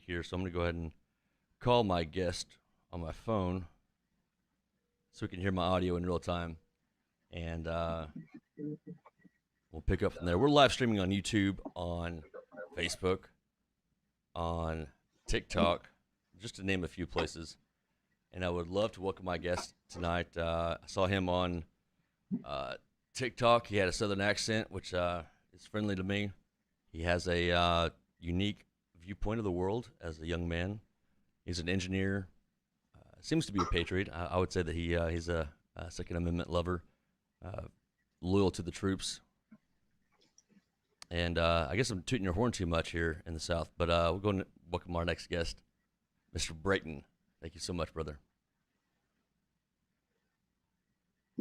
here, so I'm going to go ahead and call my guest on my phone so we can hear my audio in real time, and we'll pick up from there. We're live streaming on YouTube, on Facebook, on TikTok, just to name a few places. And I would love to welcome my guest tonight. I saw him on TikTok. He had a southern accent, which is friendly to me. He has a unique viewpoint of the world as a young man. He's an engineer. Seems to be a patriot. I would say that he's a Second Amendment lover, loyal to the troops. And I guess I'm tooting your horn too much here in the South, but we're going to welcome our next guest, Mr. Brayton. Thank you so much, brother.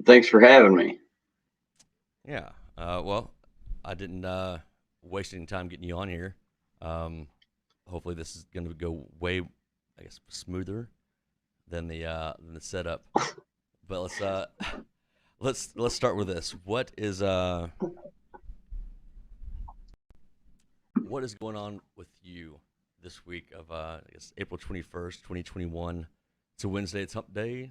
Thanks for having me. Yeah. Well, I didn't waste any time getting you on here. Hopefully, this is going to go way, I guess, smoother than the setup. But let's start with this. What is going on with you this week of I guess April 21st, 2021? It's a Wednesday. It's Hump Day.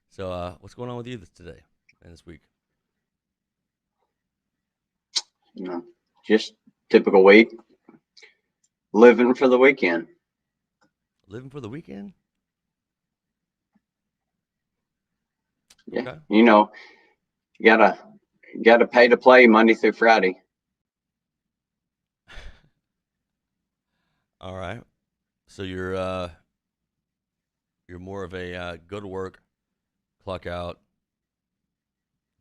So what's going on with you today and this week? Just typical week. Living for the weekend. Living for the weekend? Yeah. Okay. You gotta pay to play Monday through Friday. All right. So you're more of a go to work, clock out,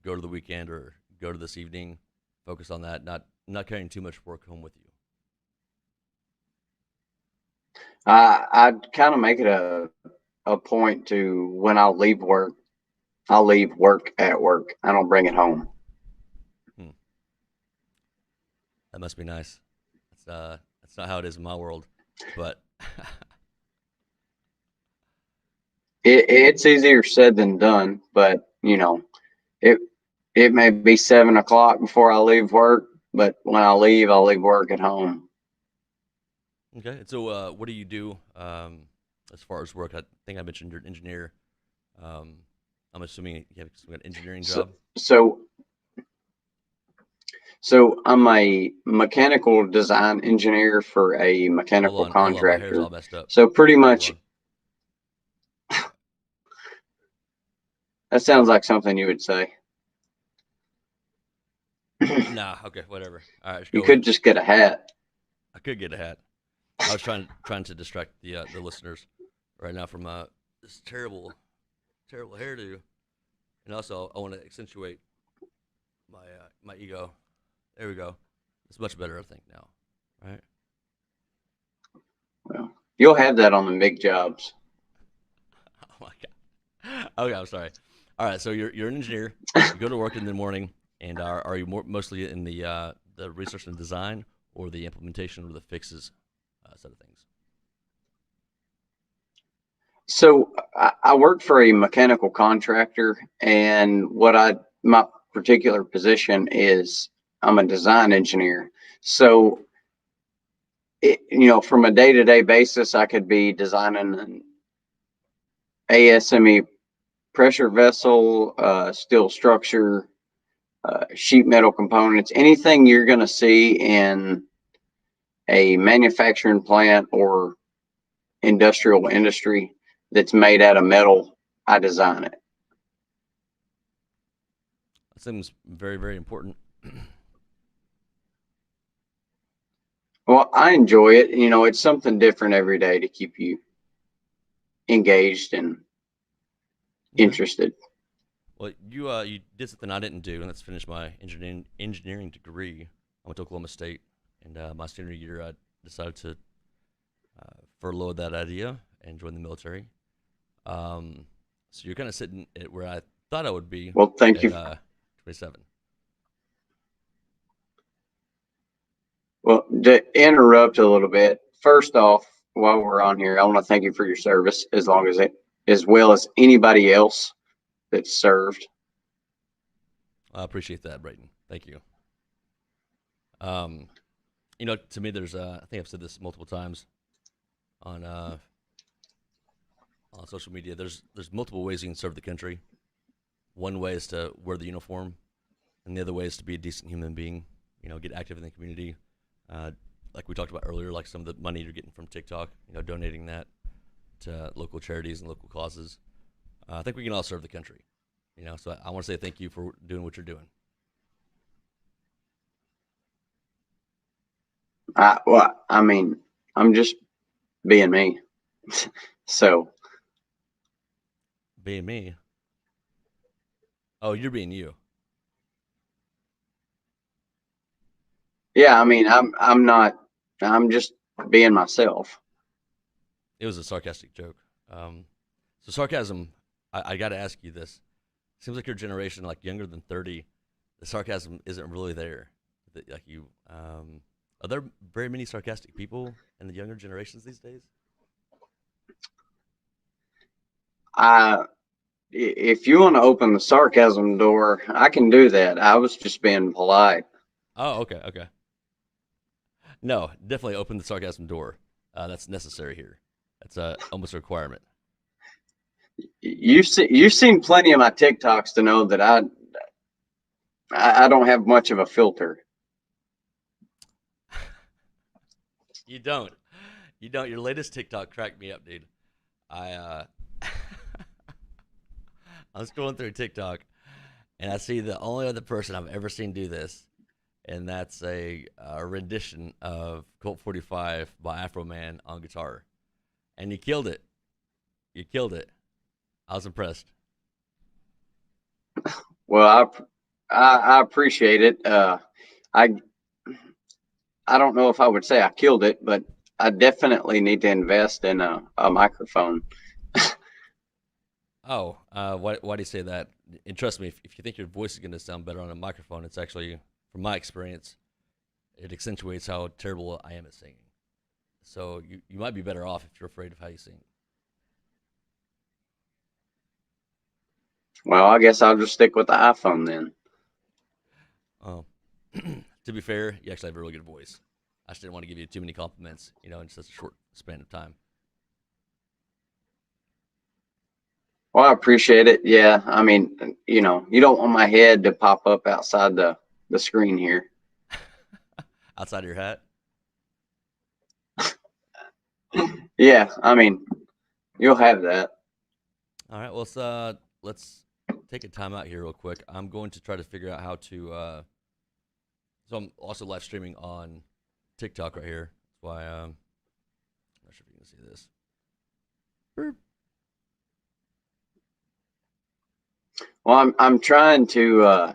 go to the weekend, or go to this evening, focus on that, not carrying too much work home with you. I'd kind of make it a point to when I'll leave work at work. I don't bring it home. That must be nice. That's not how it is in my world, but It's easier said than done, but it it may be 7 o'clock before I leave work, but when I'll leave work at home. okay. And so, what do you do as far as work? I think I mentioned you're an engineer. Um, I'm assuming you have some kind of engineering So job. so so I'm a mechanical design engineer for a mechanical Hold on. My hair's all contractor. messed up. So pretty Hold much on. that sounds like something you would say. Nah. Okay. Whatever. All right. Just You go with could it. just get a hat. I could get a hat. I was trying to distract the listeners right now from this terrible hairdo, and also I want to accentuate my ego. There we go. It's much better, I think now. Right? Well, you'll have that on the MIG jobs. Oh my god. Okay, I'm sorry. All right, so you're an engineer. You go to work in the morning, and are you mostly in the research and design, or the implementation, or the fixes side of things? So I work for a mechanical contractor, and my particular position is I'm a design engineer. So from a day-to-day basis, I could be designing an ASME pressure vessel, steel structure, sheet metal components, anything you're going to see in a manufacturing plant or industrial industry that's made out of metal, I design it. That seems very, very important. Well, I enjoy it. It's something different every day to keep you engaged and Okay. interested. Well, you did something I didn't do, and that's finish my engineering degree. I went to Oklahoma State, and my senior year, I decided to furlough that idea and join the military. So you're kind of sitting at where I thought I would be Well, thank at you. 27. Well, to interrupt a little bit, first off, while we're on here, I want to thank you for your service, as well as anybody else that served. I appreciate that, Brayton. Thank you. Um, to me, there's I think I've said this multiple times. on social media. There's multiple ways you can serve the country. One way is to wear the uniform, and the other way is to be a decent human being. Get active in the community. Uh, like we talked about earlier, like some of the money you're getting from TikTok, donating that to local charities and local causes. I think we can all serve the country. So I want to say thank you for doing what you're doing. I mean, I'm just being me. So, Being me. Oh, you're being you. yeah, I mean, I'm not, I'm just being myself. It was a sarcastic joke. So sarcasm. I got to ask you this. Seems like your generation, like younger than 30, the sarcasm isn't really there. Like you, are there very many sarcastic people in the younger generations these days? I, if you want to open the sarcasm door, I can do that. I was just being polite. Oh, okay, okay. No, definitely open the sarcasm door. That's necessary here. That's almost a requirement. You've seen plenty of my TikToks to know that I don't have much of a filter. You don't. You don't. Your latest TikTok cracked me up, dude. I I was scrolling through TikTok and I see the only other person I've ever seen do this, and that's a rendition of Colt 45 by Afro Man on guitar. And you killed it. You killed it. I was impressed. Well, I appreciate it. I I don't know if I would say I killed it, but I definitely need to invest in a microphone. Oh, why do you say that? And trust me, if you think your voice is going to sound better on a microphone, it's actually, from my experience, it accentuates how terrible I am at singing. So you might be better off if you're afraid of how you sing. Well, I guess I'll just stick with the iPhone then. Um, to be fair, you actually have a really good voice. I just didn't want to give you too many compliments, in such a short span of time. Well, I appreciate it. Yeah, I mean, you don't want my head to pop up outside the screen here. Outside of your hat. Yeah, I mean, you'll have that. All right, well, let's take a time out here real quick. I'm going to try to figure out how to. So I'm also live streaming on TikTok right here. That's why I'm not sure if you can see this. Burp. Well, I'm trying to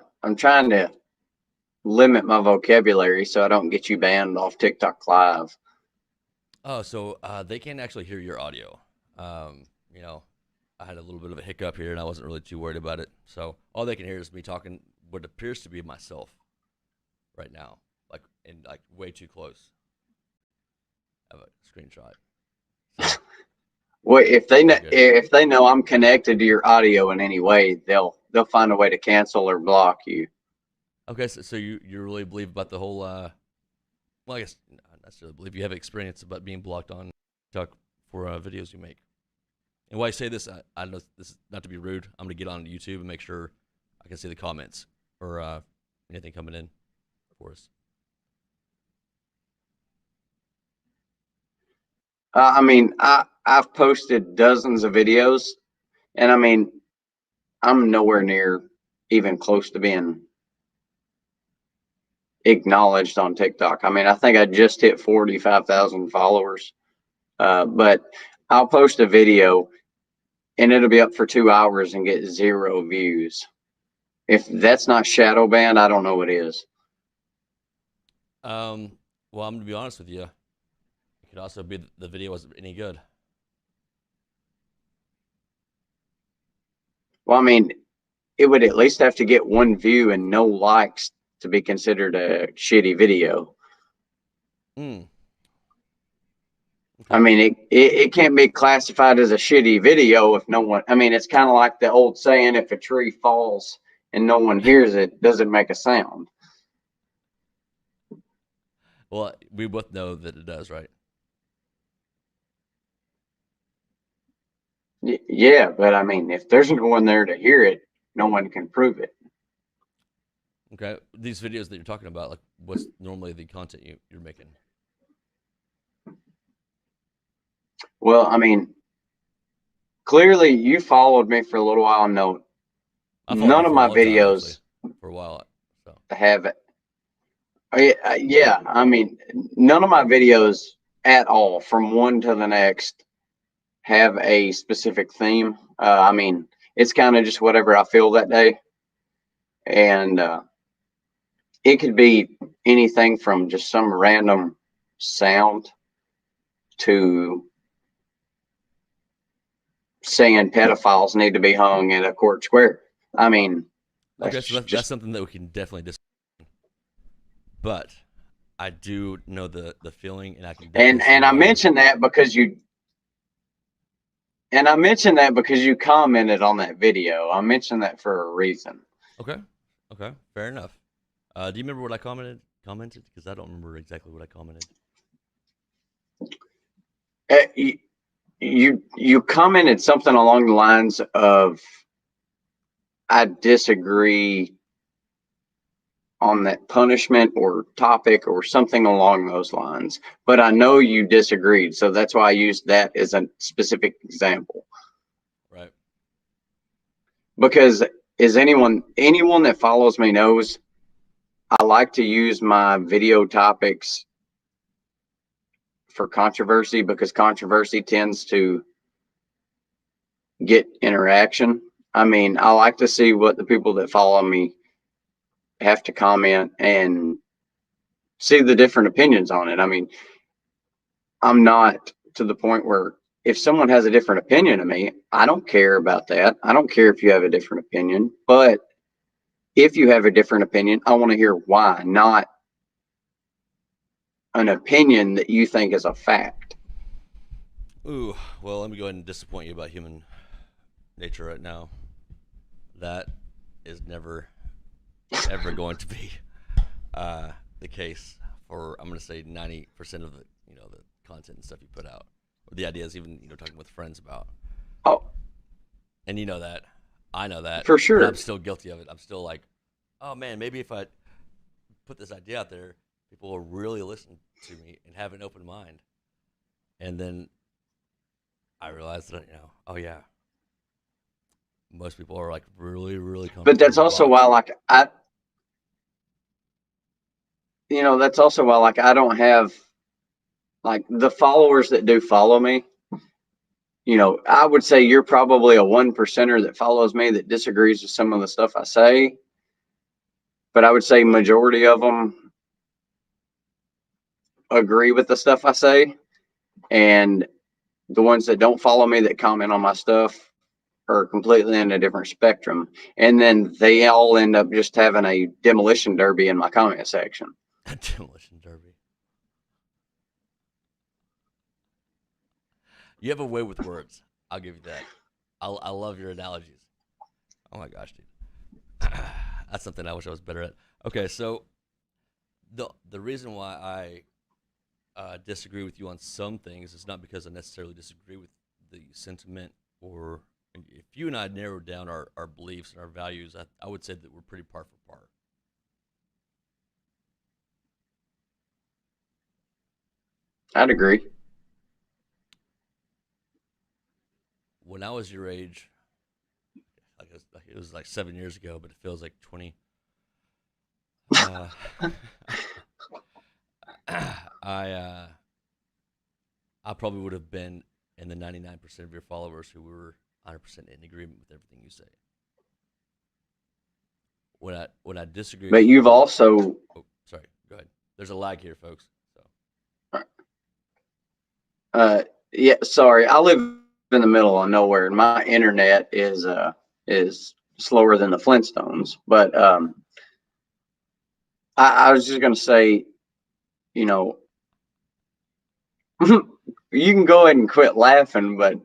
limit my vocabulary so I don't get you banned off TikTok Live. Oh, so they can actually hear your audio. You know, I had a little bit of a hiccup here, and I wasn't really too worried about it. So all they can hear is me talking what appears to be myself right now, like way too close. I have a screenshot. So Well, we're good. if they know I'm connected to your audio in any way, they'll find a way to cancel or block you. Okay, so you really believe about the whole? Well, I guess not necessarily believe you have experience about being blocked on TikTok for videos you make. And why I say this, I know this is not to be rude. I'm gonna get on YouTube and make sure I can see the comments or anything coming in for us. I mean, I've posted dozens of videos, and I mean, I'm nowhere near even close to being acknowledged on TikTok. I mean, I think I just hit 45,000 followers, but I'll post a video and it'll be up for 2 hours and get zero views. If that's not shadow banned, I don't know what is. Well, I'm gonna be honest with you. It could also be the video wasn't any good. Well, I mean, it would at least have to get one view and no likes to be considered a shitty video. Hmm. I Okay. mean, it can't be classified as a shitty video if no one, I mean, it's kind of like the old saying, if a tree falls and no one hears it, does it make a sound? Well, we both know that it does, right? Yeah, but I mean, if there's no one there to hear it, no one can prove it. Okay, these videos that you're talking about, like, what's normally the content you're making? Well, I mean, clearly you followed me for a little while. No, I followed you none of for a my long time, actually, videos for a while. So have it. Yeah, I mean, none of my videos at all, from one to the next, have a specific theme. I mean, it's kind of just whatever I feel that day, and it could be anything from just some random sound to saying pedophiles need to be hung in a court square. I mean, okay, that's so that's just. something that we can definitely discuss. But I do know the feeling, and I can definitely see And I why. mentioned that because you commented on that video. I mentioned that for a reason. Okay, okay, fair enough. Do you remember what I commented? Because I don't remember exactly what I commented. You, you commented something along the lines of, I disagree on that punishment or topic or something along those lines. But I know you disagreed, so that's why I used that as a specific example. Right. Because is anyone that follows me knows I like to use my video topics for controversy, because controversy tends to get interaction. I mean, I like to see what the people that follow me have to comment and see the different opinions on it. I mean, I'm not to the point where if someone has a different opinion of me, I don't care about that. I don't care if you have a different opinion, but if you have a different opinion, I want to hear why, not an opinion that you think is a fact. Ooh, well, let me go ahead and disappoint you about human nature right now. That is never, ever going to be the case for, I'm going to say, 90% of the the content and stuff you put out, or the ideas, even talking with friends about. Oh, And you know that, I know that, for but I'm sure. still guilty of it. I'm still like, oh man, maybe if I put this idea out there, people will really listen to me and have an open mind. And then I realized that, oh yeah, most people are like really, really But comfortable in that's their also box. why, like, that's also why, like, I don't have, like, the followers that do follow me. I would say you're probably a 1%er that follows me that disagrees with some of the stuff I say, but I would say majority of them agree with the stuff I say, and the ones that don't follow me that comment on my stuff are completely in a different spectrum. And then they all end up just having a demolition derby in my comment section. Demolition Derby. You have a way with words. I'll give you that. I love your analogies. Oh my gosh, dude. That's something I wish I was better at. Okay, so the reason why I disagree with you on some things is not because I necessarily disagree with the sentiment, or if you and I narrowed down our beliefs and our values, I would say that we're pretty par for par. I'd agree. When I was your age, it was like 7 years ago, but it feels like 20. Uh, I uh, I probably would have been in the 99% of your followers who were 100% in agreement with everything you say. When I disagree But with you've you, also, oh, sorry, go ahead. There's a lag here, folks. So uh, yeah, sorry, I live in the middle of nowhere, and my internet is slower than the Flintstones. But I was just gonna say, you know, you can go ahead and quit laughing, but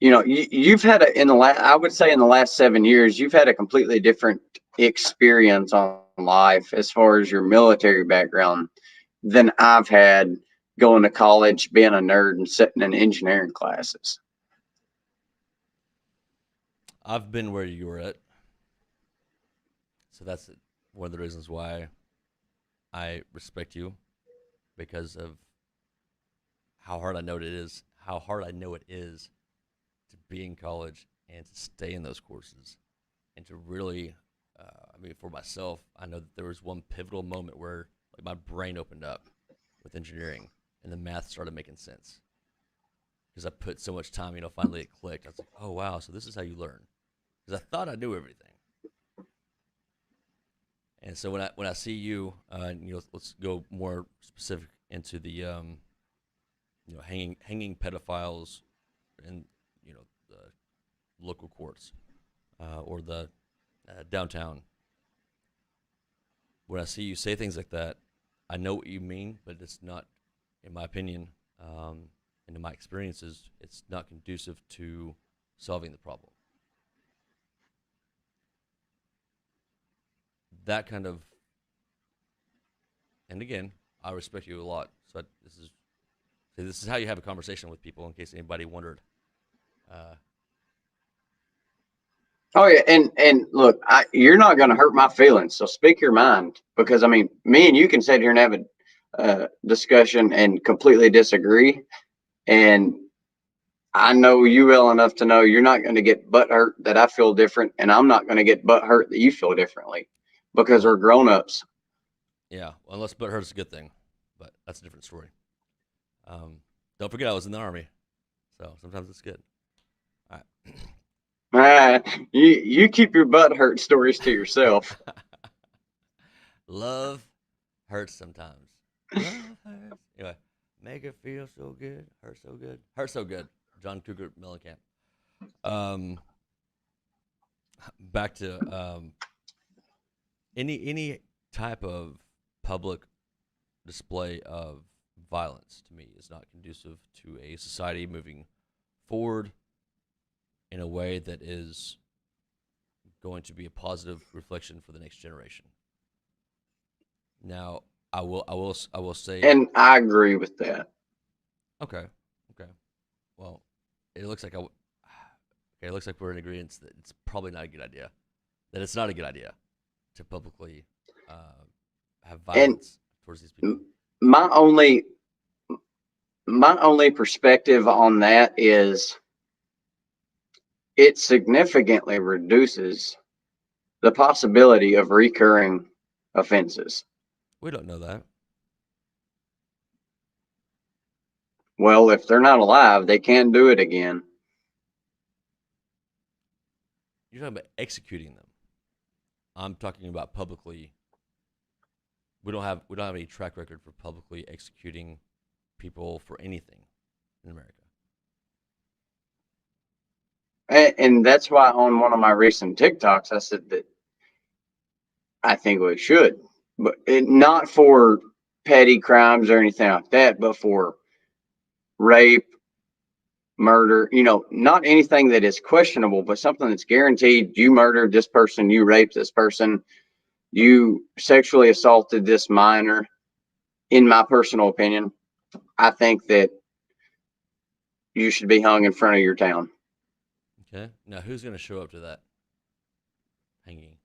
you've had in the last, I would say in the last 7 years, you've had a completely different experience on life as far as your military background than I've had going to college, being a nerd, and sitting in engineering classes. I've been where you were at, so that's one of the reasons why I respect you because of how hard I know it is. How hard I know it is to be in college and to stay in those courses and to really. I mean, for myself, I know that there was one pivotal moment where like my brain opened up with engineering and the math started making sense because I put so much time. Finally it clicked. I was like, oh wow, so this is how you learn. Because I thought I knew everything. And so when I see you, let's go more specific into the hanging pedophiles in the local courts or the downtown. When I see you say things like that, I know what you mean, but it's not, in my opinion, and in my experiences, it's not conducive to solving the problem. That kind of, and again, I respect you a lot. So this is how you have a conversation with people. In case anybody wondered, uh, Oh yeah, and look, you're not going to hurt my feelings, so speak your mind. Because I mean, me and you can sit here and have a discussion and completely disagree, and I know you well enough to know you're not going to get butt hurt that I feel different, and I'm not going to get butt hurt that you feel differently, because we're well, grown ups. yeah, unless butt hurts a good thing, but that's a different story. Um, don't forget, I was in the army, so sometimes it's good. All You keep your butt hurt stories to yourself. right. Love hurts sometimes. Love hurts. Anyway, make it feel so good. Hurt so good. Hurt so good. John Cougar Mellencamp. Um, back to any type of public display of violence to me is not conducive to a society moving forward in a way that is going to be a positive reflection for the next generation. Now, I will say, And I agree with that. okay, okay. Well, it looks like okay. It looks like we're in agreement that it's probably not a good idea. That it's not a good idea to publicly uh, have And violence towards these people. my only my only perspective on that is it significantly reduces the possibility of recurring offenses. We don't know that. Well, if they're not alive, they can do it again. You're talking about executing them. I'm talking about publicly. We don't have any track record for publicly executing people for anything in America. And that's why on one of my recent TikToks, I said that I think we should, but not for petty crimes or anything like that, but for rape, murder, not anything that is questionable, but something that's guaranteed. You murdered this person, you raped this person, you sexually assaulted this minor. In my personal opinion, I think that you should be hung in front of your town. Okay. Now, who's going to show up to that hanging?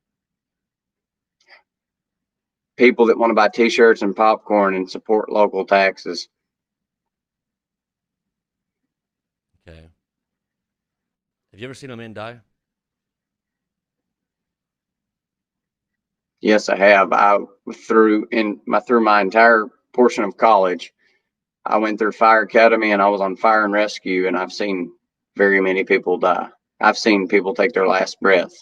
People that want to buy T-shirts and popcorn and support local taxes. Okay. Have you ever seen a man die? Yes, I have. Through my entire portion of college, I went through fire academy and I was on fire and rescue, and I've seen very many people die. I've seen people take their last breath,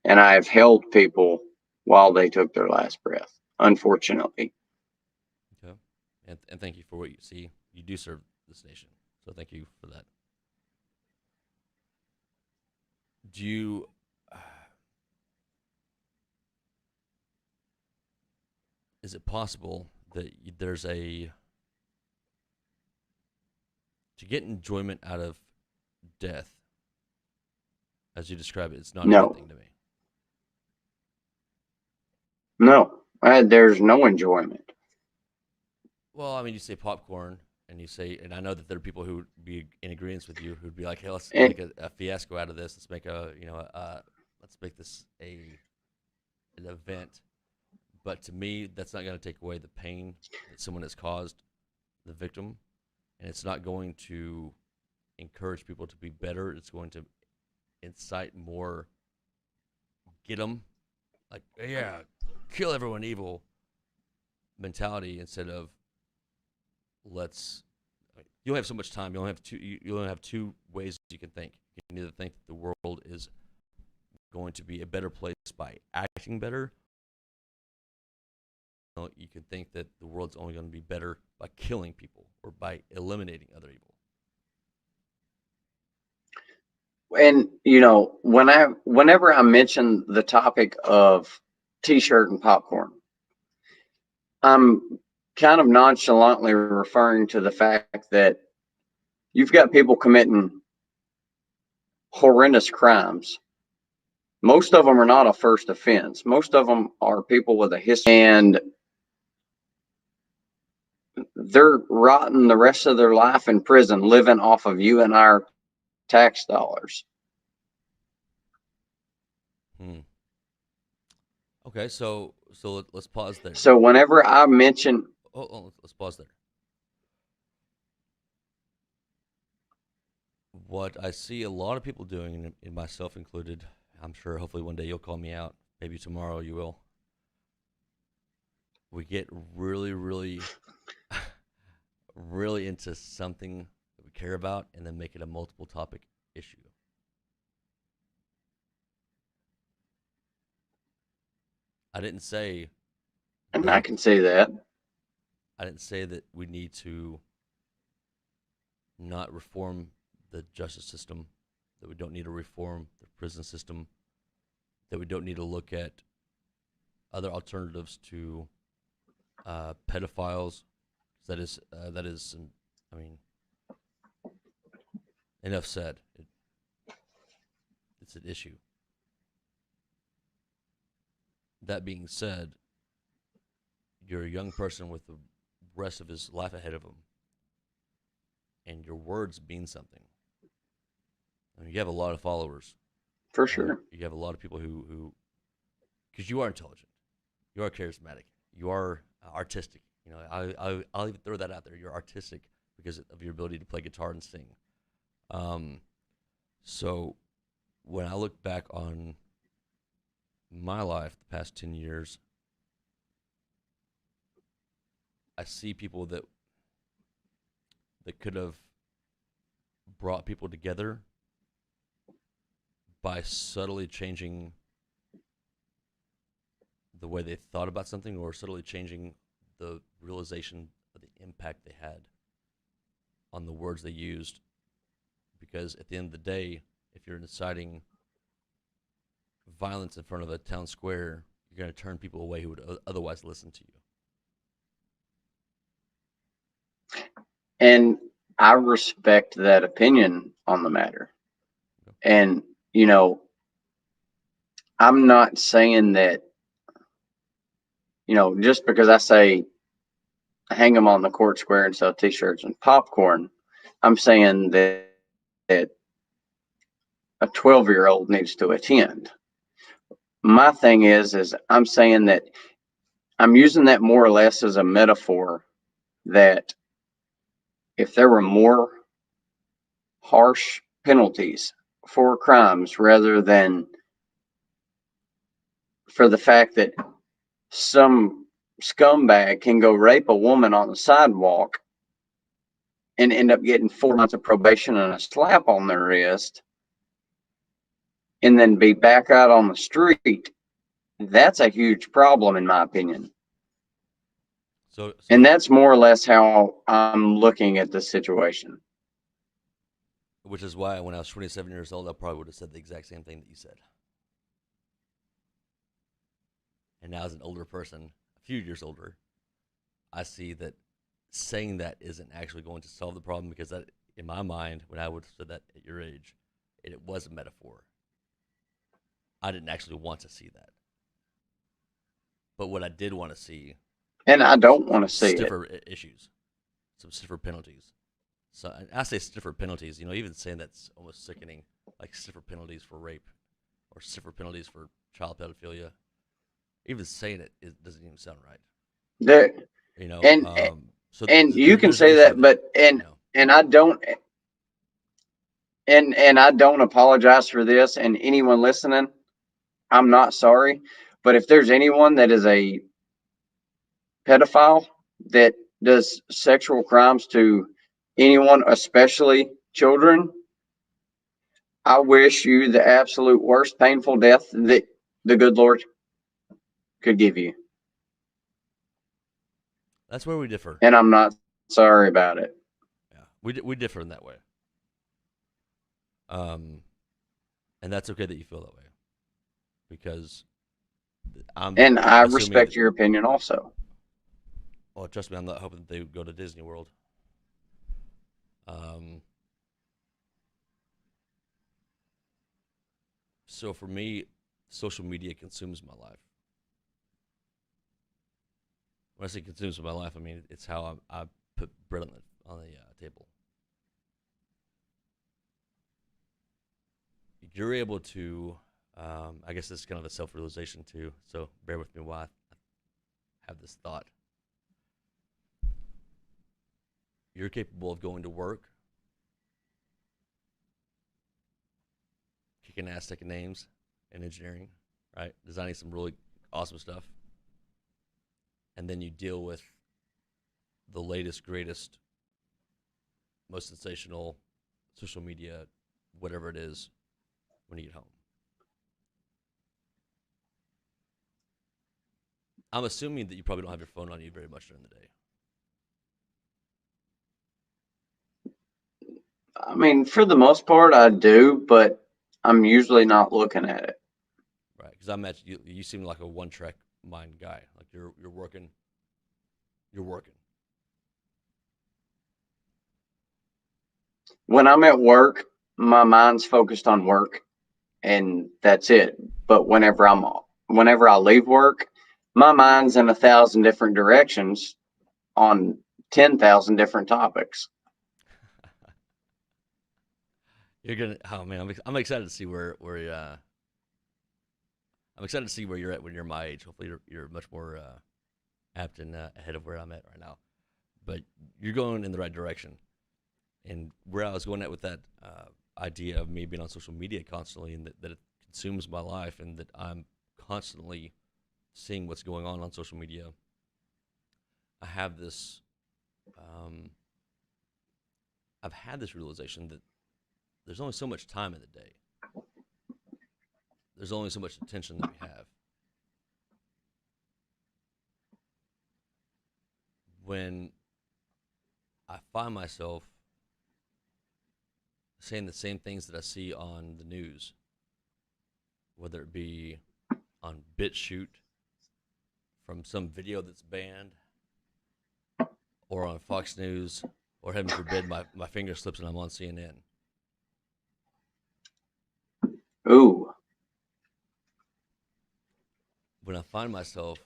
and I've held people while they took their last breath, unfortunately. Okay. And thank you for what you see. You do serve this nation, so thank you for that. Do you? Is it possible that there's a to get enjoyment out of death, as you describe it? It's not a good No, thing to me. no, there's no enjoyment. Well, I mean, you say popcorn, and you say, and I know that there are people who would be in agreement agreement with you. Who'd be like, "Hey, let's And make a fiasco out of this. Let's make let's make this an event." But to me, that's not going to take away the pain that someone has caused the victim, and it's not going to encourage people to be better. It's going to incite more, get them, like, yeah, kill everyone evil mentality instead of let's. You only have so much time. You only have two ways you can think. You can either think that the world is going to be a better place by acting better. You can think that the world's only going to be better by killing people or by eliminating other evil. and whenever I mention the topic of t-shirt and popcorn, I'm kind of nonchalantly referring to the fact that you've got people committing horrendous crimes. Most of them are not a first offense. Most of them are people with a history, and they're rotting the rest of their life in prison, living off of you and our tax dollars. Hmm. Okay, so let's pause there. So whenever I mention, Let's pause there. What I see a lot of people doing, and myself included, I'm sure hopefully one day you'll call me out. Maybe tomorrow you will. We get really, really, really into something that we care about and then make it a multiple topic issue. I didn't say and I that can say that, I didn't say that we need to not reform the justice system, that we don't need to reform the prison system, that we don't need to look at other alternatives to pedophiles. That is, I mean, enough said. It's an issue. That being said, you're a young person with the rest of his life ahead of him, and your words mean something. I mean, you have a lot of followers. for sure. You have a lot of people who, because you are intelligent, you are charismatic, you are artistic. I'll even throw that out there. You're artistic because of your ability to play guitar and sing. So when I look back on my life the past 10 years, I see people that could have brought people together by subtly changing the way they thought about something or subtly changing the realization of the impact they had on the words they used. Because at the end of the day, if you're inciting violence in front of a town square, you're going to turn people away who would otherwise listen to you. And I respect that opinion on the matter. And, I'm not saying that, just because I say hang them on the court square and sell t-shirts and popcorn, I'm saying that a 12-year-old needs to attend. My thing is I'm saying that I'm using that more or less as a metaphor that if there were more harsh penalties for crimes rather than for the fact that some scumbag can go rape a woman on the sidewalk and end up getting 4 months of probation and a slap on their wrist and then be back out on the street, that's a huge problem in my opinion. And that's more or less how I'm looking at the situation. Which is why when I was 27 years old, I probably would have said the exact same thing that you said. And now as an older person, a few years older, I see that saying that isn't actually going to solve the problem because that, in my mind, when I would have said that at your age, it was a metaphor. I didn't actually want to see that. But what I did want to see, and I don't want to see stiffer issues, some stiffer penalties, So I say stiffer penalties. Even saying that's almost sickening, like stiffer penalties for rape or stiffer penalties for child pedophilia. Even saying it doesn't even sound right. There, You know, and um, so and you can there's an say issue that, there. but You know, and I don't and I don't apologize for this. And anyone listening, I'm not sorry. But if there's anyone that is a pedophile that does sexual crimes to anyone, especially children, I wish you the absolute worst painful death that the good Lord could give you. that's where we differ. And I'm not sorry about it. Yeah, we differ in that way. Um, and that's okay that you feel that way because I'm And I assuming respect that. your opinion also. Well, trust me, I'm not hoping that they go to Disney World. Um, so for me, social media consumes my life. When I say consumes my life, I mean it's how I put bread on the table. You're able to, I guess this is kind of a self realization too. So bear with me while I have this thought. You're capable of going to work, kicking ass, taking names in engineering, right? Designing some really awesome stuff, and then you deal with the latest, greatest, most sensational social media, whatever it is, when you get home. I'm assuming that you probably don't have your phone on you very much during the day, I mean, for the most part, I do, but I'm usually not looking at it. right? Because I imagine you seem like a one track mind guy. Like you're working, you're working. When I'm at work, my mind's focused on work, and that's it. But whenever I leave work, my mind's in 1,000 different directions on 10,000 different topics. You're gonna. Oh man, I'm excited to see where I'm excited to see where you're at when you're my age. Hopefully, you're much more apt and ahead of where I'm at right now. But you're going in the right direction. And where I was going at with that idea of me being on social media constantly, and that it consumes my life, and that I'm constantly seeing what's going on social media. I have this. Um, I've had this realization that there's only so much time in the day. There's only so much attention that we have. When I find myself saying the same things that I see on the news, whether it be on BitChute from some video that's banned, or on Fox News, or heaven forbid, my finger slips and I'm on CNN. Ooh, When I find myself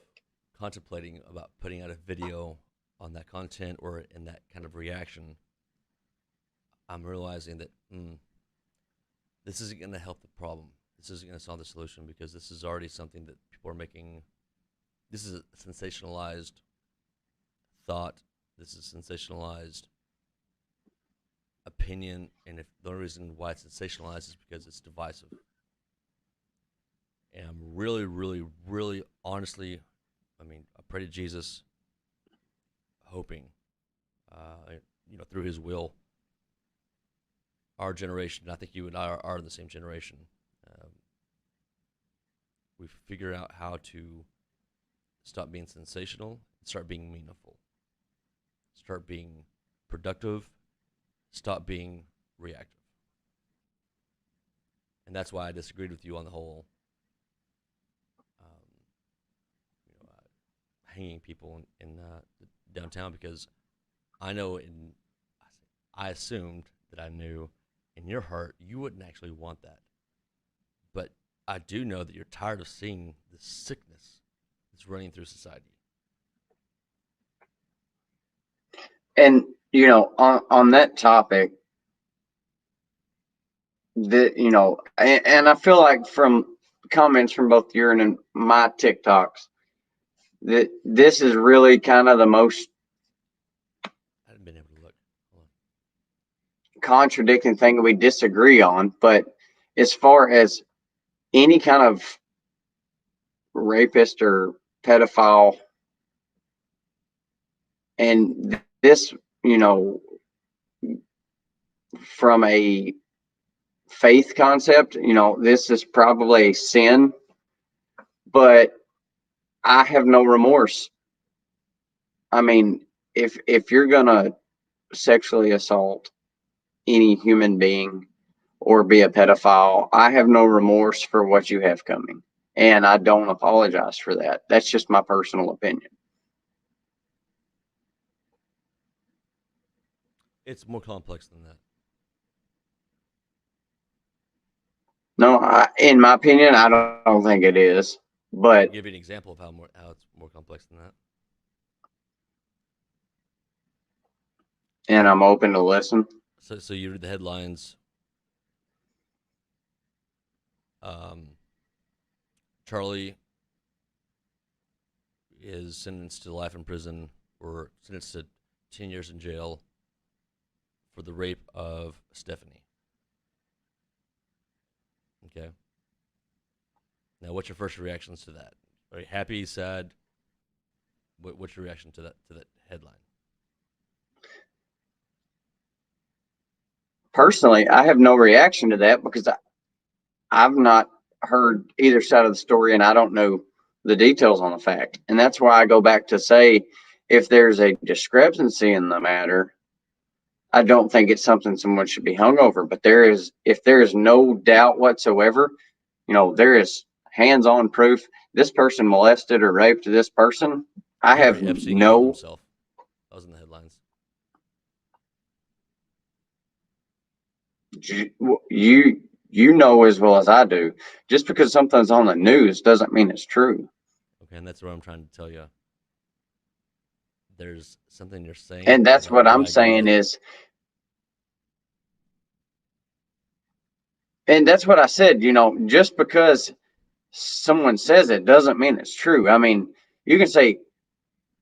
contemplating about putting out a video on that content or in that kind of reaction, I'm realizing that this isn't going to help the problem. This isn't going to solve the solution because this is already something that people are making. This is a sensationalized thought. This is sensationalized opinion, and if the only reason why it's sensationalized is because it's divisive. And I'm really, really, really, honestly, I mean, I pray to Jesus, hoping, through His will, our generation. I think you and I are in the same generation. Um, we've figured out how to stop being sensational and start being meaningful. Start being productive. Stop being reactive. And that's why I disagreed with you on the whole um, hanging people in downtown, because I know I assumed that I knew in your heart you wouldn't actually want that. But I do know that you're tired of seeing the sickness that's running through society. and On that topic, and I feel like from comments from both your and my TikToks, that this is really kind of the most I haven't been able to look. contradicting thing we disagree on. But as far as any kind of rapist or pedophile, and this, from a faith concept, this is probably a sin, but I have no remorse. I mean, if you're gonna sexually assault any human being or be a pedophile, I have no remorse for what you have coming. And I don't apologize for that. That's just my personal opinion. It's more complex than that. No, in my opinion, I don't think it is. I But can give you an example of how it's more complex than that. and I'm open to listen. So you read the headlines. Um, Charlie is sentenced to life in prison or sentenced to 10 years in jail for the rape of Stephanie. Okay. Now, what's your first reactions to that? Are you happy, sad? What's your reaction to that headline? Personally, I have no reaction to that because I've not heard either side of the story and I don't know the details on the fact. And that's why I go back to say if there's a discrepancy in the matter, I don't think it's something someone should be hung over. But if there is no doubt whatsoever, there is hands on proof this person molested or raped this person. I have Jeffrey Epstein killed no, himself. That was in the headlines. you know as well as I do, just because something's on the news doesn't mean it's true. Okay, and that's what I'm trying to tell you. There's something you're saying And that's what that I'm I agree saying with. is, and that's what I said, just because someone says it doesn't mean it's true. I mean, you can say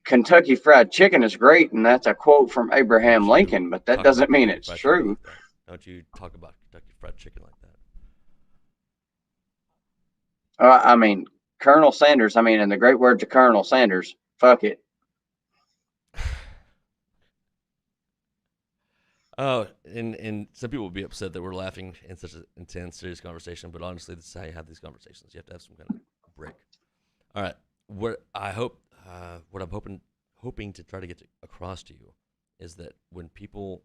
Kentucky Fried Chicken is great, and that's a quote from Abraham Don't you Lincoln, but that talk doesn't about mean Kentucky it's Fried Chicken true. like that? Don't you talk about Kentucky Fried Chicken like that? I mean, Colonel Sanders, in the great words of Colonel Sanders, fuck it. Oh, and some people will be upset that we're laughing in such an intense, serious conversation. But honestly, this is how you have these conversations. You have to have some kind of break. All right. What I'm hoping to try to get across to you is that when people,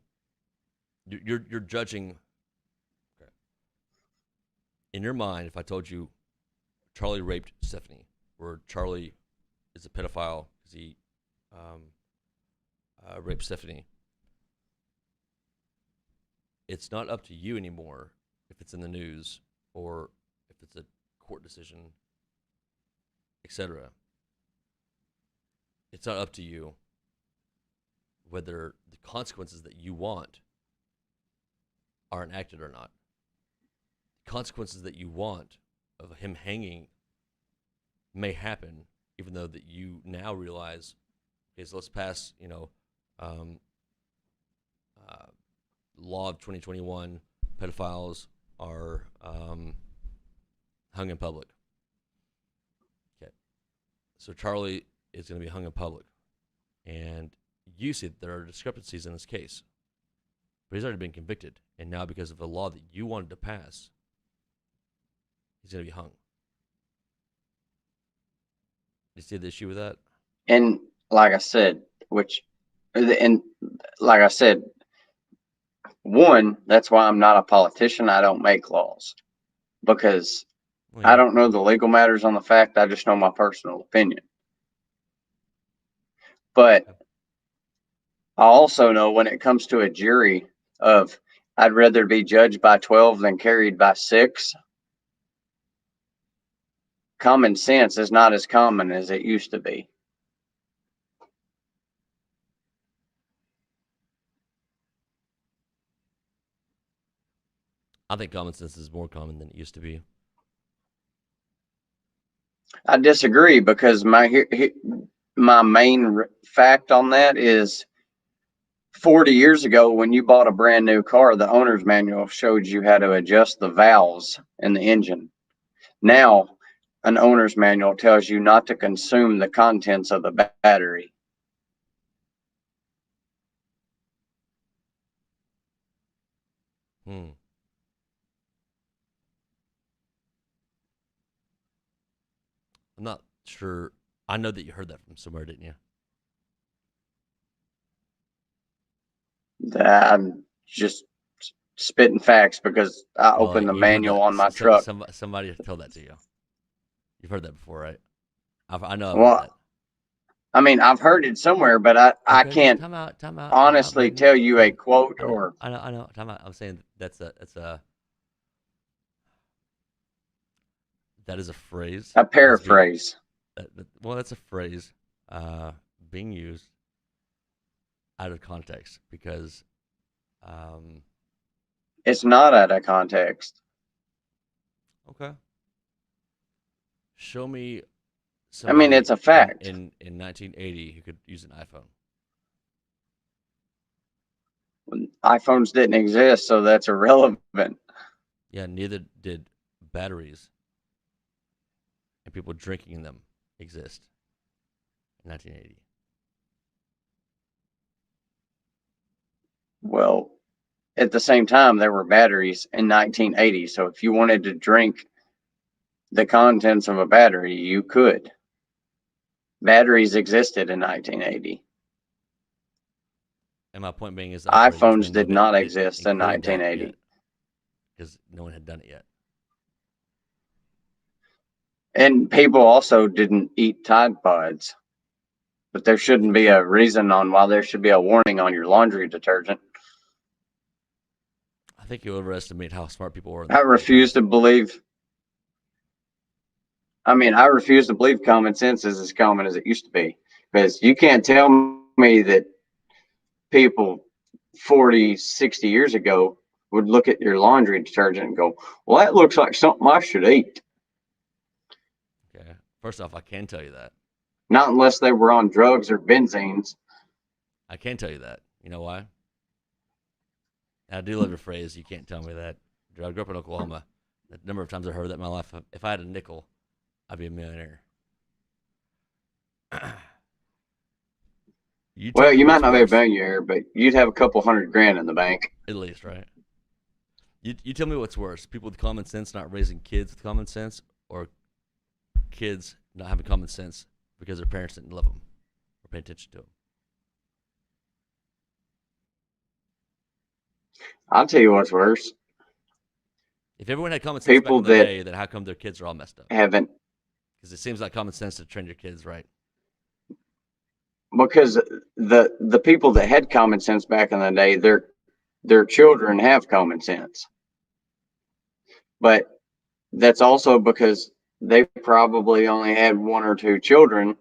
you're judging. Okay, in your mind, if I told you Charlie raped Stephanie, or Charlie is a pedophile because he um, raped Stephanie, it's not up to you anymore if it's in the news or if it's a court decision, etc. It's not up to you whether the consequences that you want are enacted or not. The consequences that you want of him hanging may happen, even though that you now realize, okay, so let's pass, um, uh, law of 2021, pedophiles are hung in public. Okay, so Charlie is going to be hung in public, and you see that there are discrepancies in his case, but he's already been convicted, and now because of a law that you wanted to pass, he's going to be hung. You see the issue with that? And like I said, and like I said, one, that's why I'm not a politician. I don't make laws because Well, I yeah. don't know the legal matters on the fact. I just know my personal opinion. But I also know when it comes to a jury of I'd rather be judged by 12 than carried by 6. Common sense is not as common as it used to be. I think common sense is more common than it used to be. I disagree because my main fact on that is 40 years ago, when you bought a brand new car, the owner's manual showed you how to adjust the valves in the engine. Now, an owner's manual tells you not to consume the contents of the battery. Hmm. I'm not sure. I know that you heard that from somewhere, didn't you? I'm just spitting facts because I Well, opened the you heard manual that. on my truck. Somebody told that to you. You've heard that before, right? I know I've heard Well, that. I mean, I've heard it somewhere, but I Okay, okay. can't Time out, honestly Brayton. tell you a quote I know, or I know. Time out. I'm saying that is a phrase a that's being paraphrase. well, that's a phrase uh, being used out of context because um, It's not out of context. okay, show me I mean, somebody it's a fact. in 1980 who could use an iPhone. iPhones didn't exist, so that's irrelevant. Yeah, neither did batteries and people drinking them exist in 1980. Well, at the same time, there were batteries in 1980. So if you wanted to drink the contents of a battery, you could. Batteries existed in 1980. And my point being is the operators may iPhones not did have not exist in included that yet 1980. because no one had done it yet. And people also didn't eat Tide Pods. But there shouldn't be a reason on why there should be a warning on your laundry detergent. I think you overestimate how smart people were in I the refuse past. to believe. I refuse to believe common sense is as common as it used to be. Because you can't tell me that people 40, 60 years ago would look at your laundry detergent and go, well, that looks like something I should eat. Okay. First off, I can tell you that. Not unless they were on drugs or benzenes. I can tell you that. You know why? And I do love your phrase. You can't tell me that. I grew up in Oklahoma. The number of times I heard that in my life. If I had a nickel, I'd be a millionaire. You tell Well, me you might what's not be a worse, billionaire, but you'd have a couple $100,000 in the bank. at least, right? You tell me what's worse: people with common sense not raising kids with common sense, or kids not having common sense because their parents didn't love them or pay attention to them. I'll tell you what's worse. If everyone had common sense back People in the that day, then how come their kids are all messed up? haven't, Because it seems like common sense to train your kids right. because the people that had common sense back in the day, their children have common sense. But that's also because they probably only had one or two children,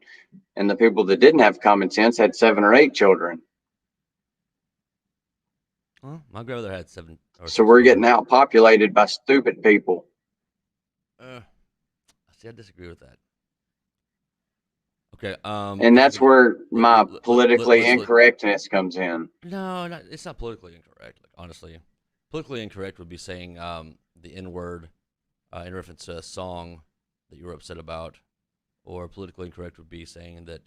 and the people that didn't have common sense had 7 or 8 children. Well, my grandmother had 7 or 6 So we're getting children. outpopulated by stupid people. Uh, See, I disagree with that. Okay. And that's where my politically Let's look. incorrectness comes in. No, it's not politically incorrect. Like, honestly, politically incorrect would be saying the N word in reference to a song that you were upset about, or politically incorrect would be saying that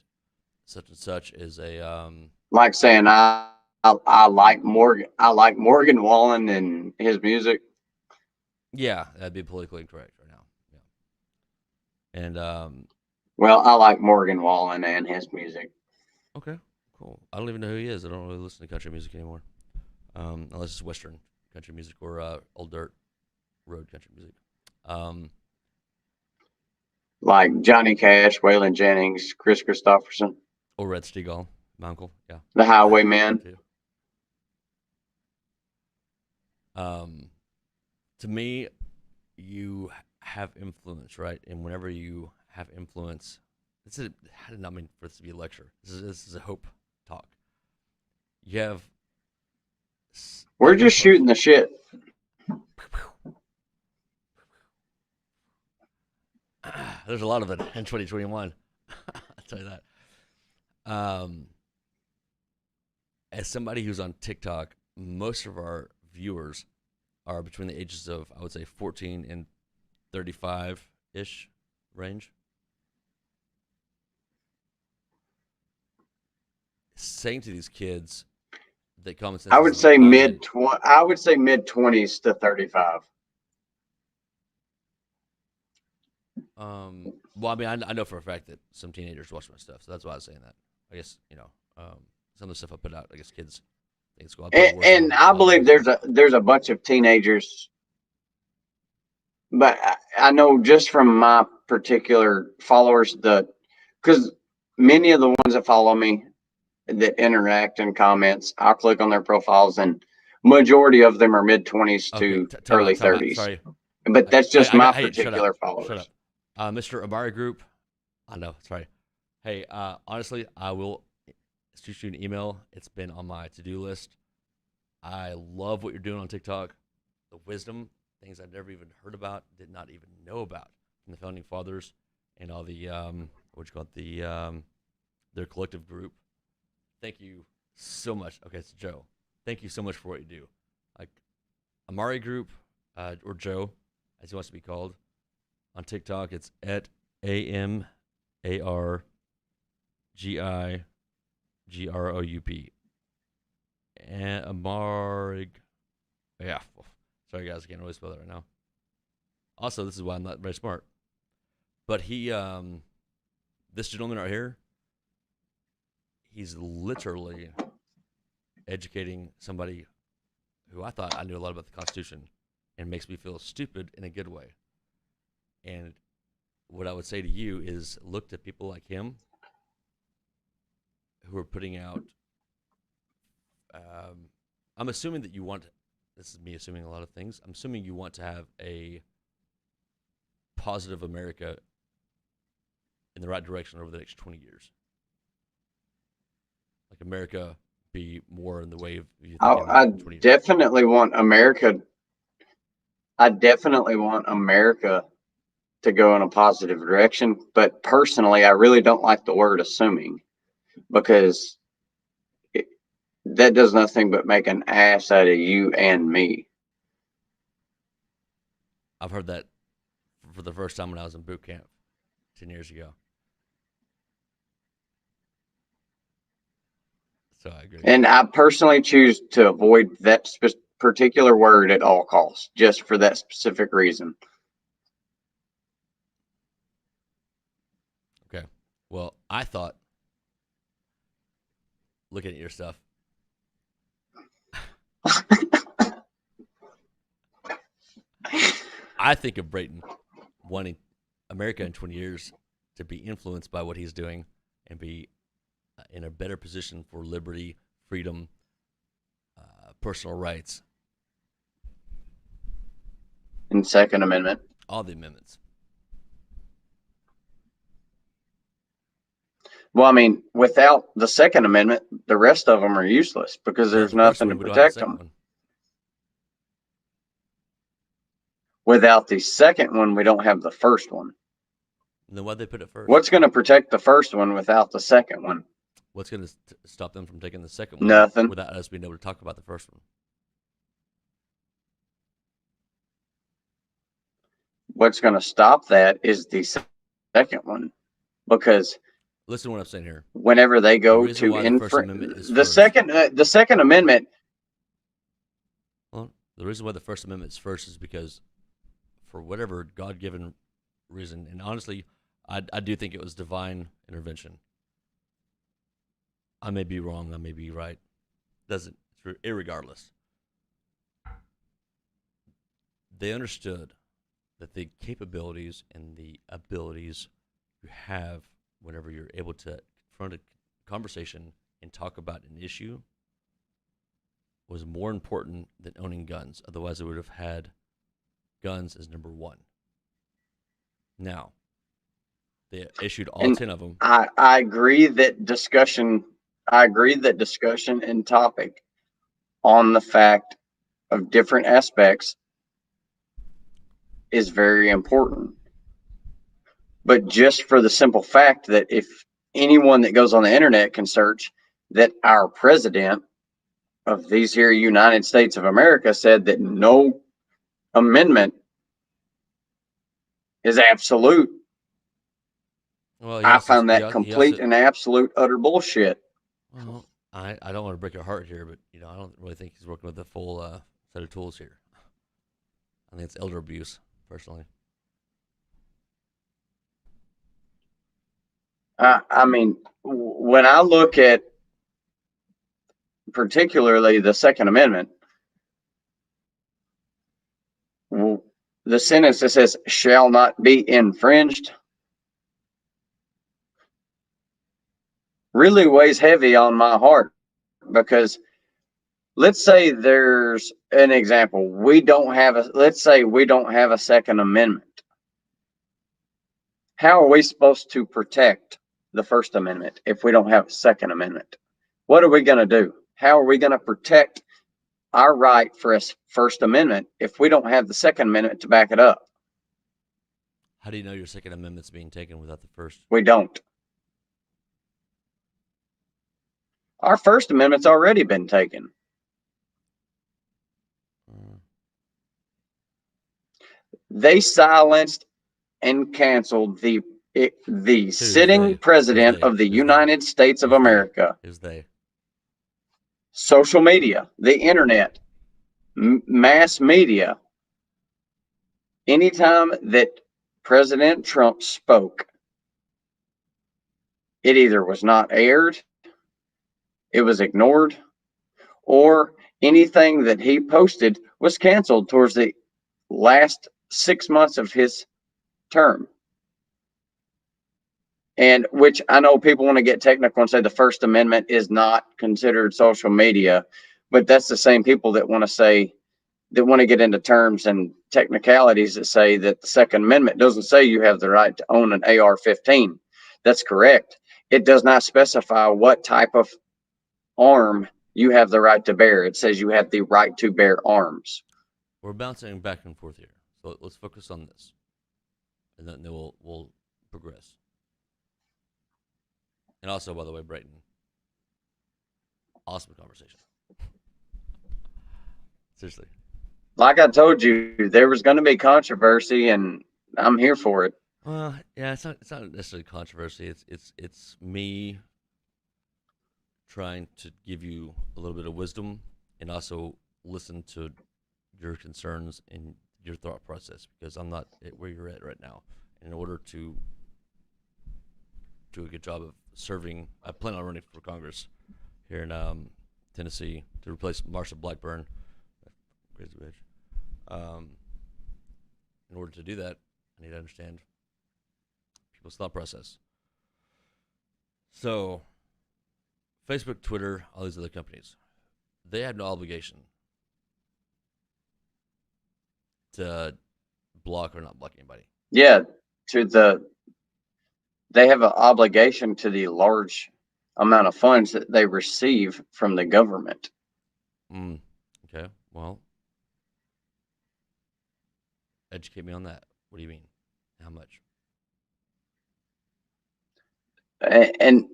such and such is a Like saying I like Morgan Wallen and his music. yeah, that'd be politically incorrect right now. Yeah, and Well, I like Morgan Wallen and his music. okay, cool. I don't even know who he is. I don't really listen to country music anymore, unless it's Western country music or old dirt road country music. Um, Like Johnny Cash, Waylon Jennings, Chris Christopherson, or Red Steagall, my uncle. Yeah, the him Highwaymen. too. Um, to me, you have influence, right? And whenever you have influence, I did not mean for this to be a lecture. This is a hope talk. You have We're every just shooting person. the shit. there's a lot of it in 2021. I'll tell you that. As somebody who's on TikTok, most of our viewers are between the ages of, I would say, 14 and 35 ish range. Saying to these kids that common sense, I would say mid 20s to 35. Well, I mean, I know for a fact that some teenagers watch my stuff, so that's why I was saying that. I guess some of the stuff I put out, I guess kids think it's cool. And I believe there's a bunch of teenagers, but I know just from my particular followers because many of the ones that follow me that interact and comments, I'll click on their profiles, and majority of them are mid 20s to early 30s. Sorry, but that's just my hey, particular followers. Shut up, Mr. Amari Group. I know, sorry. Hey, honestly, I will shoot you an email. It's been on my to-do list. I love what you're doing on TikTok. The wisdom, things I've never even heard about, did not even know about from the founding fathers and all the their collective group. Thank you so much. Okay, it's Joe. Thank you so much for what you do. Like Amari Group, or Joe, as he wants to be called, on TikTok, it's at AMARGIGROUP. And Amari, yeah. Sorry guys, I can't really spell that right now. Also, this is why I'm not very smart. But he, this gentleman right here, he's literally educating somebody who I thought I knew a lot about the Constitution, and makes me feel stupid in a good way. And what I would say to you is look to people like him who are putting out, I'm assuming that you want, this is me assuming a lot of things, I'm assuming you want to have a positive America in the right direction over the next 20 years. Like America be more in the way of you thinking I 20 years. definitely want America. I definitely want America to go in a positive direction. But personally, I really don't like the word assuming, because that does nothing but make an ass out of you and me. I've heard that for the first time when I was in boot camp 10 years ago. So I agree. And I personally choose to avoid that particular word at all costs, just for that specific reason. Okay. Well, I thought, looking at your stuff, I think of Brayton wanting America in 20 years to be influenced by what he's doing and be in a better position for liberty, freedom, personal rights. And Second Amendment. All the amendments. Well, I mean, without the Second Amendment, the rest of them are useless because there's nothing to protect them. Without the second one, we don't have the first one. And then why'd they put it first? What's going to protect the first one without the second one? What's going to stop them from taking the second one? Nothing. Without us being able to talk about the first one. What's going to stop that is the second one, because listen to what I'm saying here. Whenever they go to infringe the Second Amendment. Well, the reason why the First Amendment is first is because, for whatever God-given reason, and honestly, I do think it was divine intervention. I may be wrong, I may be right. Irregardless. They understood that the capabilities and the abilities you have whenever you're able to confront a conversation and talk about an issue was more important than owning guns. Otherwise, they would have had guns as number one. Now, they issued all 10 of them. I agree that discussion and topic on the fact of different aspects is very important. but just for the simple fact that if anyone that goes on the internet can search that our president of these here United States of America said that no amendment is absolute. Well, I find that complete and absolute utter bullshit. well, I don't want to break your heart here, but I don't really think he's working with the full set of tools here. I think it's elder abuse, personally. I mean, when I look at particularly the Second Amendment, the sentence that says shall not be infringed really weighs heavy on my heart, because let's say there's an example. Let's say we don't have a Second Amendment. How are we supposed to protect the First Amendment if we don't have a Second Amendment? What are we going to do? How are we going to protect our right for a First Amendment if we don't have the Second Amendment to back it up? How do you know your Second Amendment's being taken without the first? We don't. Our First Amendment's already been taken. They silenced and canceled the sitting president of the United States of America. Who's they? Social media, the internet, mass media. Anytime that President Trump spoke, it either was not aired, it was ignored, or anything that he posted was canceled towards the last 6 months of his term. And which I know people want to get technical and say the First Amendment is not considered social media, but that's the same people that want to get into terms and technicalities that say that the Second Amendment doesn't say you have the right to own an AR-15. That's correct. It does not specify what type of arm you have the right to bear. It says you have the right to bear arms. We're bouncing back and forth here, so let's focus on this, and then we'll progress. And also, by the way, Brayton, awesome conversation. Seriously. Like I told you, there was going to be controversy, and I'm here for it. Well, yeah, it's not necessarily controversy. It's me trying to give you a little bit of wisdom and also listen to your concerns and your thought process, because I'm not at where you're at right now. In order to do a good job of serving, I plan on running for Congress here in Tennessee to replace Marsha Blackburn. Crazy bitch. In order to do that, I need to understand people's thought process. So, Facebook, Twitter, all these other companies, they have no obligation to block or not block anybody. Yeah, they have an obligation to the large amount of funds that they receive from the government. Okay, well, educate me on that. What do you mean? How much? And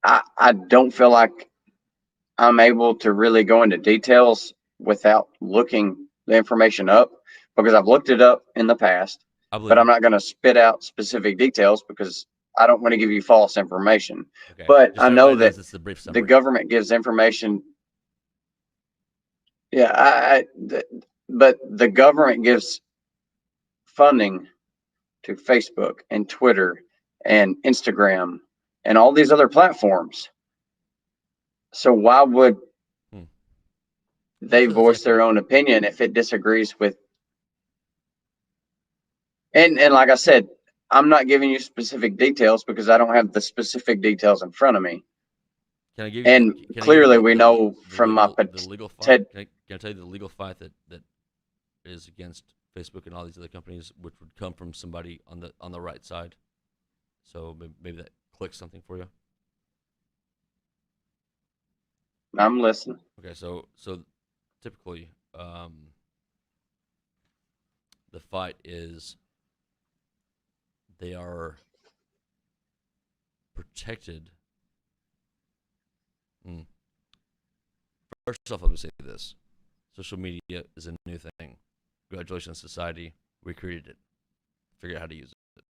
I don't feel like I'm able to really go into details without looking the information up, because I've looked it up in the past, but I'm not going to spit out specific details because I don't want to give you false information. Okay. But I know that the government gives information. Yeah, but the government gives funding to Facebook and Twitter and Instagram and all these other platforms. So why would they voice their own opinion if it disagrees with? And like I said, I'm not giving you specific details because I don't have the specific details in front of me. Can I give you? And clearly, we know from my the legal fight. Can I tell you the legal fight that is against Facebook and all these other companies, which would come from somebody on the right side? So maybe that clicks something for you. I'm listening. Okay, so typically, the fight is they are protected. First off, let me say this. Social media is a new thing. Congratulations, society. We created it. Figure out how to use it.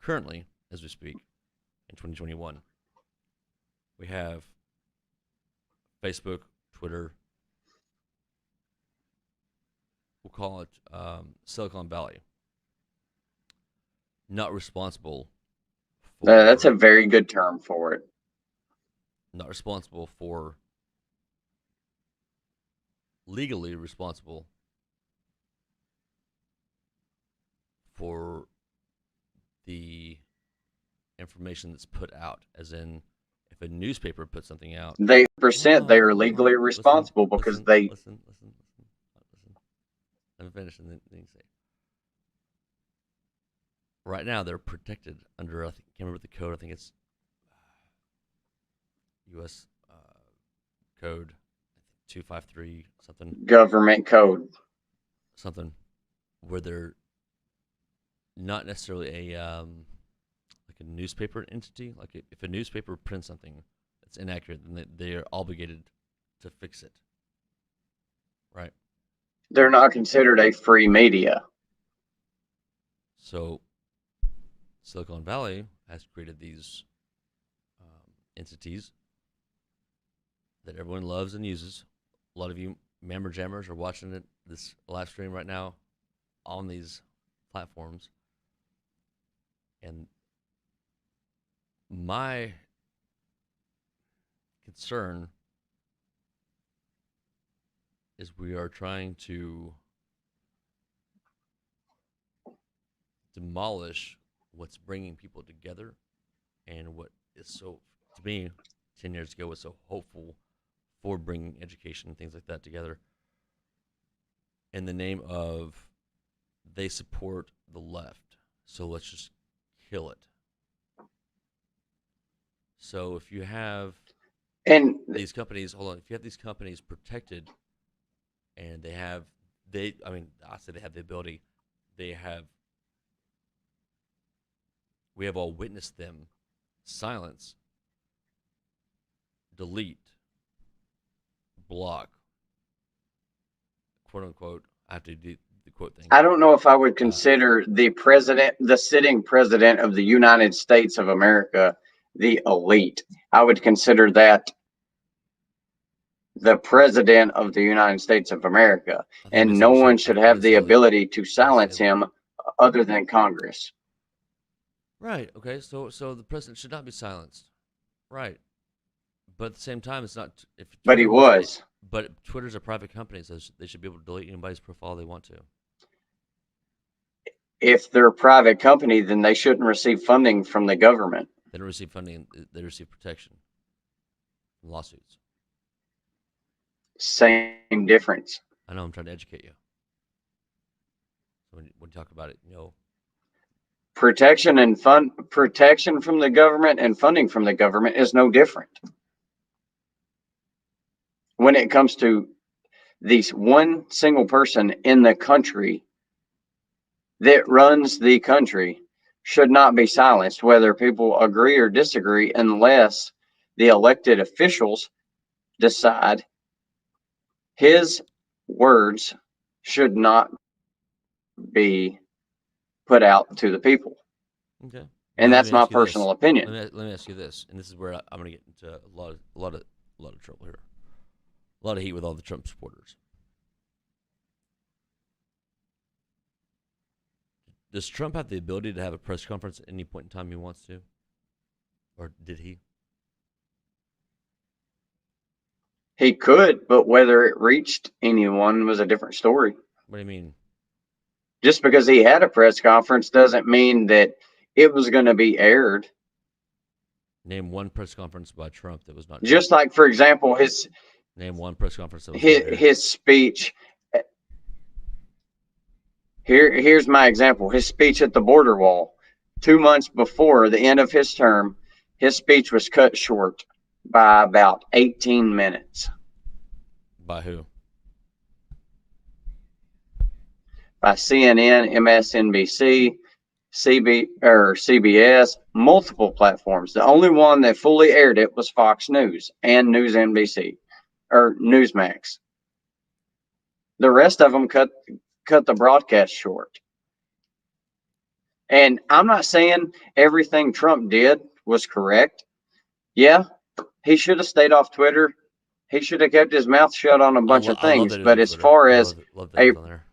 Currently, as we speak, in 2021, we have Facebook, Twitter. We'll call it Silicon Valley. Not responsible That's a for very good term for it. not responsible for legally responsible for the information that's put out, as in if a newspaper puts something out. They Hold are on, legally responsible because they. listen. Let me finish and then you say. Right now, they're protected under, I can't remember the code. I think it's U.S. Code 253 something. Government code. Something where they're not necessarily a like a newspaper entity. Like if a newspaper prints something that's inaccurate, then they are obligated to fix it. Right. They're not considered a free media. So Silicon Valley has created these entities that everyone loves and uses. A lot of you Mammer Jammers are watching this live stream right now on these platforms. And my concern is we are trying to demolish what's bringing people together, and what is so, to me, 10 years ago was so hopeful for bringing education and things like that together, in the name of they support the left, so let's just kill it. So if you have these companies, if you have these companies protected, and I say they have the ability, we have all witnessed them silence, delete, block, quote unquote. I have to do the quote thing. I don't know if I would consider the sitting president of the United States of America the elite. I would consider that the president of the United States of America, and no one should have the ability to silence him other than Congress. Right. Okay. So the president should not be silenced. Right. But at the same time, it's not. But he was. But Twitter's a private company, so they should be able to delete anybody's profile they want to. If they're a private company, then they shouldn't receive funding from the government. They don't receive funding. They receive protection from lawsuits. Same difference. I know. I'm trying to educate you. So when you talk about it, protection from the government and funding from the government is no different. When it comes to these one single person in the country that runs the country should not be silenced, whether people agree or disagree, unless the elected officials decide his words should not be put out to the people. Okay. And that's my personal opinion. Let me ask you this, and this is where I'm going to get into a lot of trouble here. A lot of heat with all the Trump supporters. Does Trump have the ability to have a press conference at any point in time he wants to? Or did he? He could, but whether it reached anyone was a different story. What do you mean? Just because he had a press conference doesn't mean that it was going to be aired. Name one press conference by Trump that was not. Just like, for example, Name one press conference that was his speech. Here's my example. His speech at the border wall, 2 months before the end of his term, his speech was cut short by about 18 minutes. By who? By CNN, MSNBC, CBS, multiple platforms. The only one that fully aired it was Fox News and News NBC or Newsmax. The rest of them cut the broadcast short. And I'm not saying everything Trump did was correct. Yeah, he should have stayed off Twitter. He should have kept his mouth shut on a bunch of I love things. that he was But on as Twitter. far as love that he a was on there.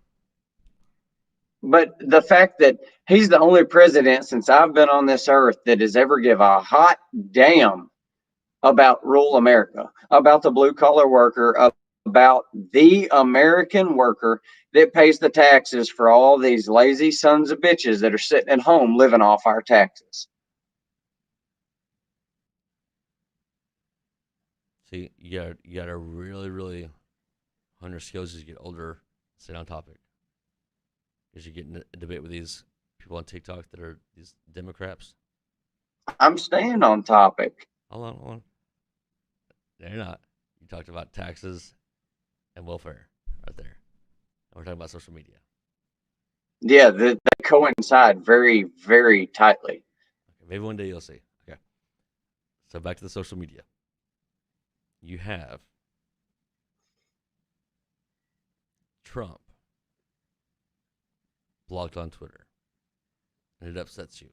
But the fact that he's the only president since I've been on this earth that has ever give a hot damn about rural America, about the blue collar worker, about the American worker that pays the taxes for all these lazy sons of bitches that are sitting at home living off our taxes. See, you gotta really, really hone your skills as you get older. Stay on topic, because you get in a debate with these people on TikTok that are these Democrats. I'm staying on topic. Hold on. No, you're not. You talked about taxes and welfare right there. And we're talking about social media. Yeah, they coincide very, very tightly. Okay, maybe one day you'll see. Okay. So back to the social media. You have Trump blocked on Twitter, and it upsets you.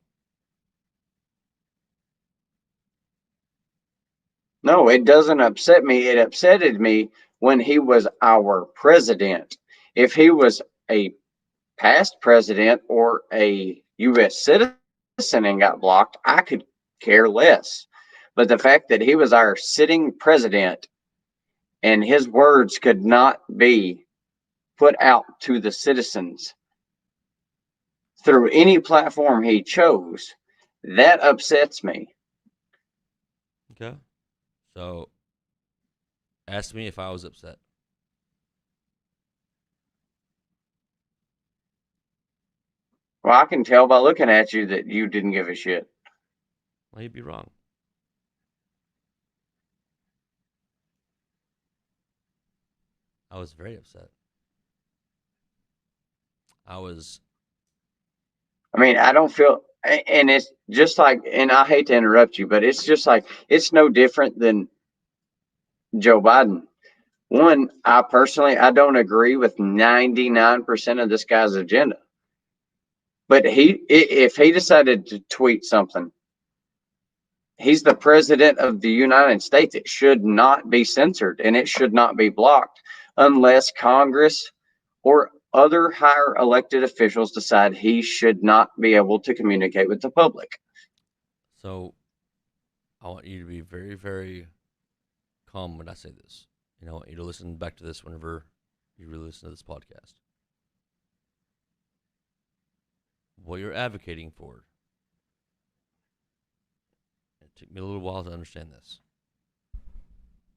No, it doesn't upset me. It upsetted me when he was our president. If he was a past president or a U.S. citizen and got blocked, I could care less. But the fact that he was our sitting president and his words could not be put out to the citizens through any platform he chose, that upsets me. Okay. So ask me if I was upset. Well, I can tell by looking at you that you didn't give a shit. Well, you'd be wrong. I was very upset. I was. I mean, I don't feel, and it's just like, and I hate to interrupt you, but it's just like, it's no different than Joe Biden. One, I don't agree with 99% of this guy's agenda. But if he decided to tweet something, he's the president of the United States. It should not be censored and it should not be blocked unless Congress or other higher elected officials decide he should not be able to communicate with the public. So I want you to be very, very calm when I say this. I want you to listen back to this whenever you re-listen to this podcast. What you're advocating for, it took me a little while to understand this.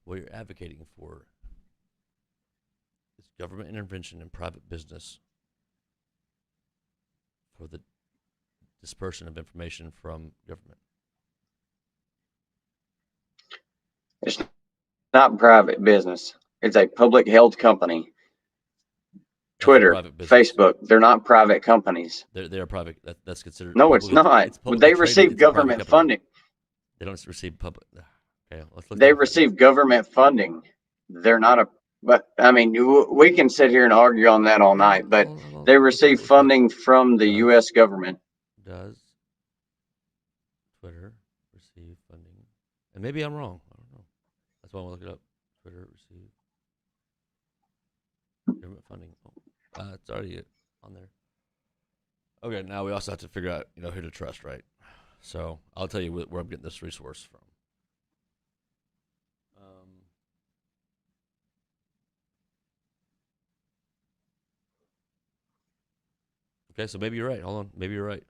What you're advocating for is government intervention in private business for the dispersion of information from government. It's not private business. It's a public held company. Twitter, Facebook, they're not private companies. They're private. That's considered. No, it's not. It's they receive government funding. They don't receive public. Okay, let's look. They receive government funding. They're not a. But I mean, we can sit here and argue on that all night. But they receive funding from the U.S. government. Does Twitter receive funding? And maybe I'm wrong. I don't know. That's why I want to look it up. Twitter receive government funding. Oh, it's already on there. Okay, now we also have to figure out, who to trust, right? So I'll tell you where I'm getting this resource from. Okay, so maybe you're right. Hold on. Maybe you're right.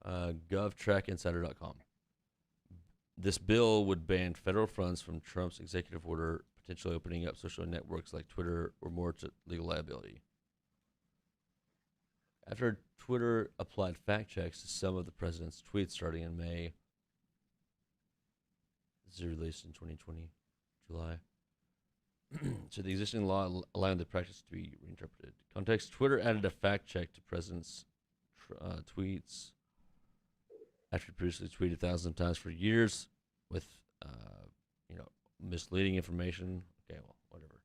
GovTrackInsider.com. This bill would ban federal funds from Trump's executive order, potentially opening up social networks like Twitter or more to legal liability. After Twitter applied fact checks to some of the president's tweets starting in May, this is released in 2020, July. So the existing law allowing the practice to be reinterpreted. Context: Twitter added a fact check to President tweets after previously tweeted thousands of times for years with, you know, misleading information. Okay, well, whatever.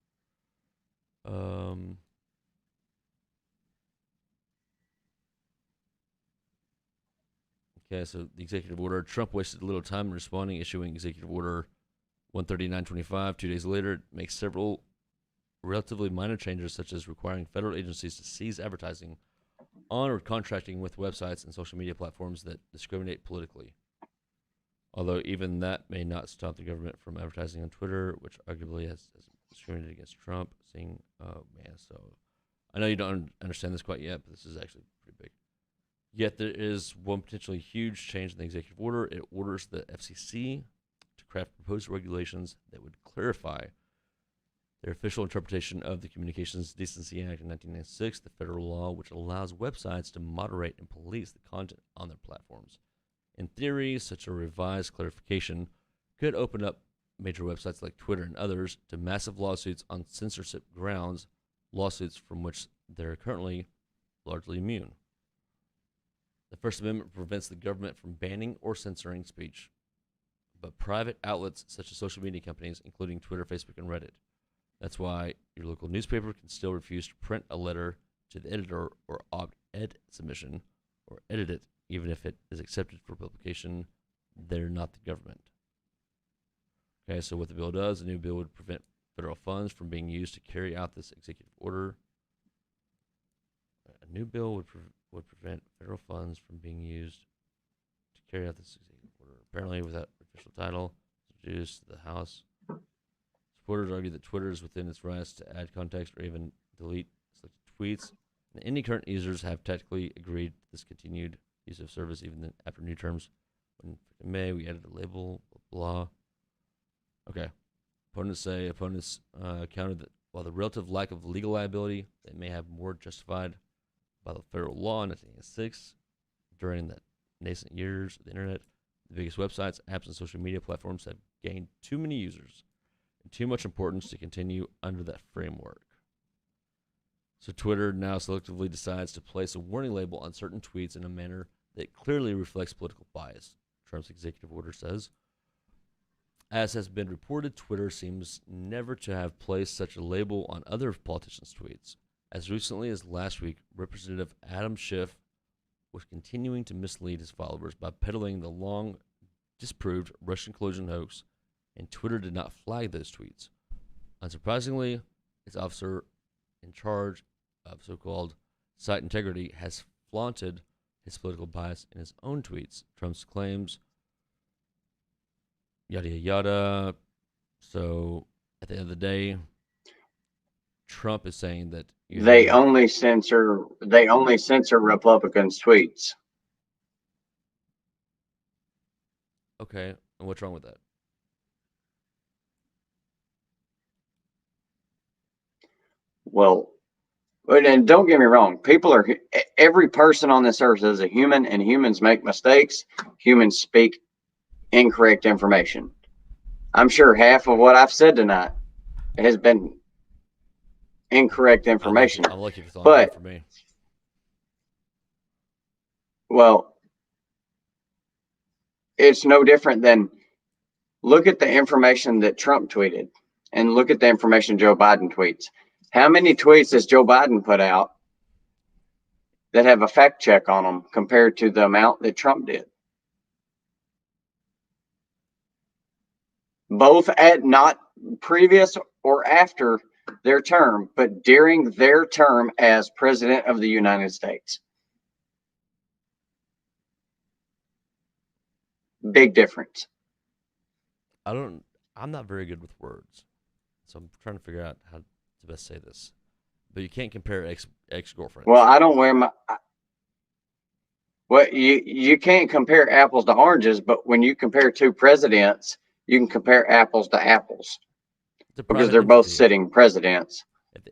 Okay, so the executive order. Trump wasted little time in responding, issuing executive order 139.25. 2 days later, it makes several relatively minor changes, such as requiring federal agencies to cease advertising on or contracting with websites and social media platforms that discriminate politically. Although even that may not stop the government from advertising on Twitter, which arguably has discriminated against Trump. Oh man, so I know you don't understand this quite yet, but this is actually pretty big. Yet there is one potentially huge change in the executive order. It orders the FCC to craft proposed regulations that would clarify their official interpretation of the Communications Decency Act of 1996, the federal law which allows websites to moderate and police the content on their platforms. In theory, such a revised clarification could open up major websites like Twitter and others to massive lawsuits on censorship grounds, lawsuits from which they're currently largely immune. The First Amendment prevents the government from banning or censoring speech, but private outlets such as social media companies, including Twitter, Facebook, and Reddit. That's why your local newspaper can still refuse to print a letter to the editor or op-ed submission or edit it, even if it is accepted for publication. They're not the government. Okay, so what the bill does, the new bill would prevent federal funds from being used to carry out this executive order. A new bill would prevent federal funds from being used to carry out this executive order. Apparently, without official title, introduced to the House. Supporters argue that Twitter is within its rights to add context or even delete selected tweets, and any current users have technically agreed to this continued use of service even after new terms. In May, we added a label, blah, blah. Okay. Opponents countered that while the relative lack of legal liability that may have more justified by the federal law in 1986 during the nascent years of the internet, the biggest websites, apps, and social media platforms have gained too many users and too much importance to continue under that framework. So Twitter now selectively decides to place a warning label on certain tweets in a manner that clearly reflects political bias, Trump's executive order says. As has been reported, Twitter seems never to have placed such a label on other politicians' tweets. As recently as last week, Representative Adam Schiff was continuing to mislead his followers by peddling the long disproved Russian collusion hoax, and Twitter did not flag those tweets. Unsurprisingly, its officer in charge of so-called site integrity has flaunted his political bias in his own tweets. Trump's claims, yada, yada, yada. So at the end of the day, Trump is saying that they only censor Republicans' tweets. Okay, and what's wrong with that? Well, and don't get me wrong, every person on this earth is a human, and humans make mistakes. Humans speak incorrect information. I'm sure half of what I've said tonight has been incorrect information. I'm lucky if it's all good for me. Well, it's no different than look at the information that Trump tweeted and look at the information Joe Biden tweets. How many tweets does Joe Biden put out that have a fact check on them compared to the amount that Trump did? Both at not previous or after their term, but during their term as president of the United States. Big difference. I'm not very good with words, so I'm trying to figure out how to best say this. But you can't compare ex-girlfriends. Well, I don't wear my. Well, you can't compare apples to oranges, but when you compare two presidents, you can compare apples to apples because they're both sitting presidents.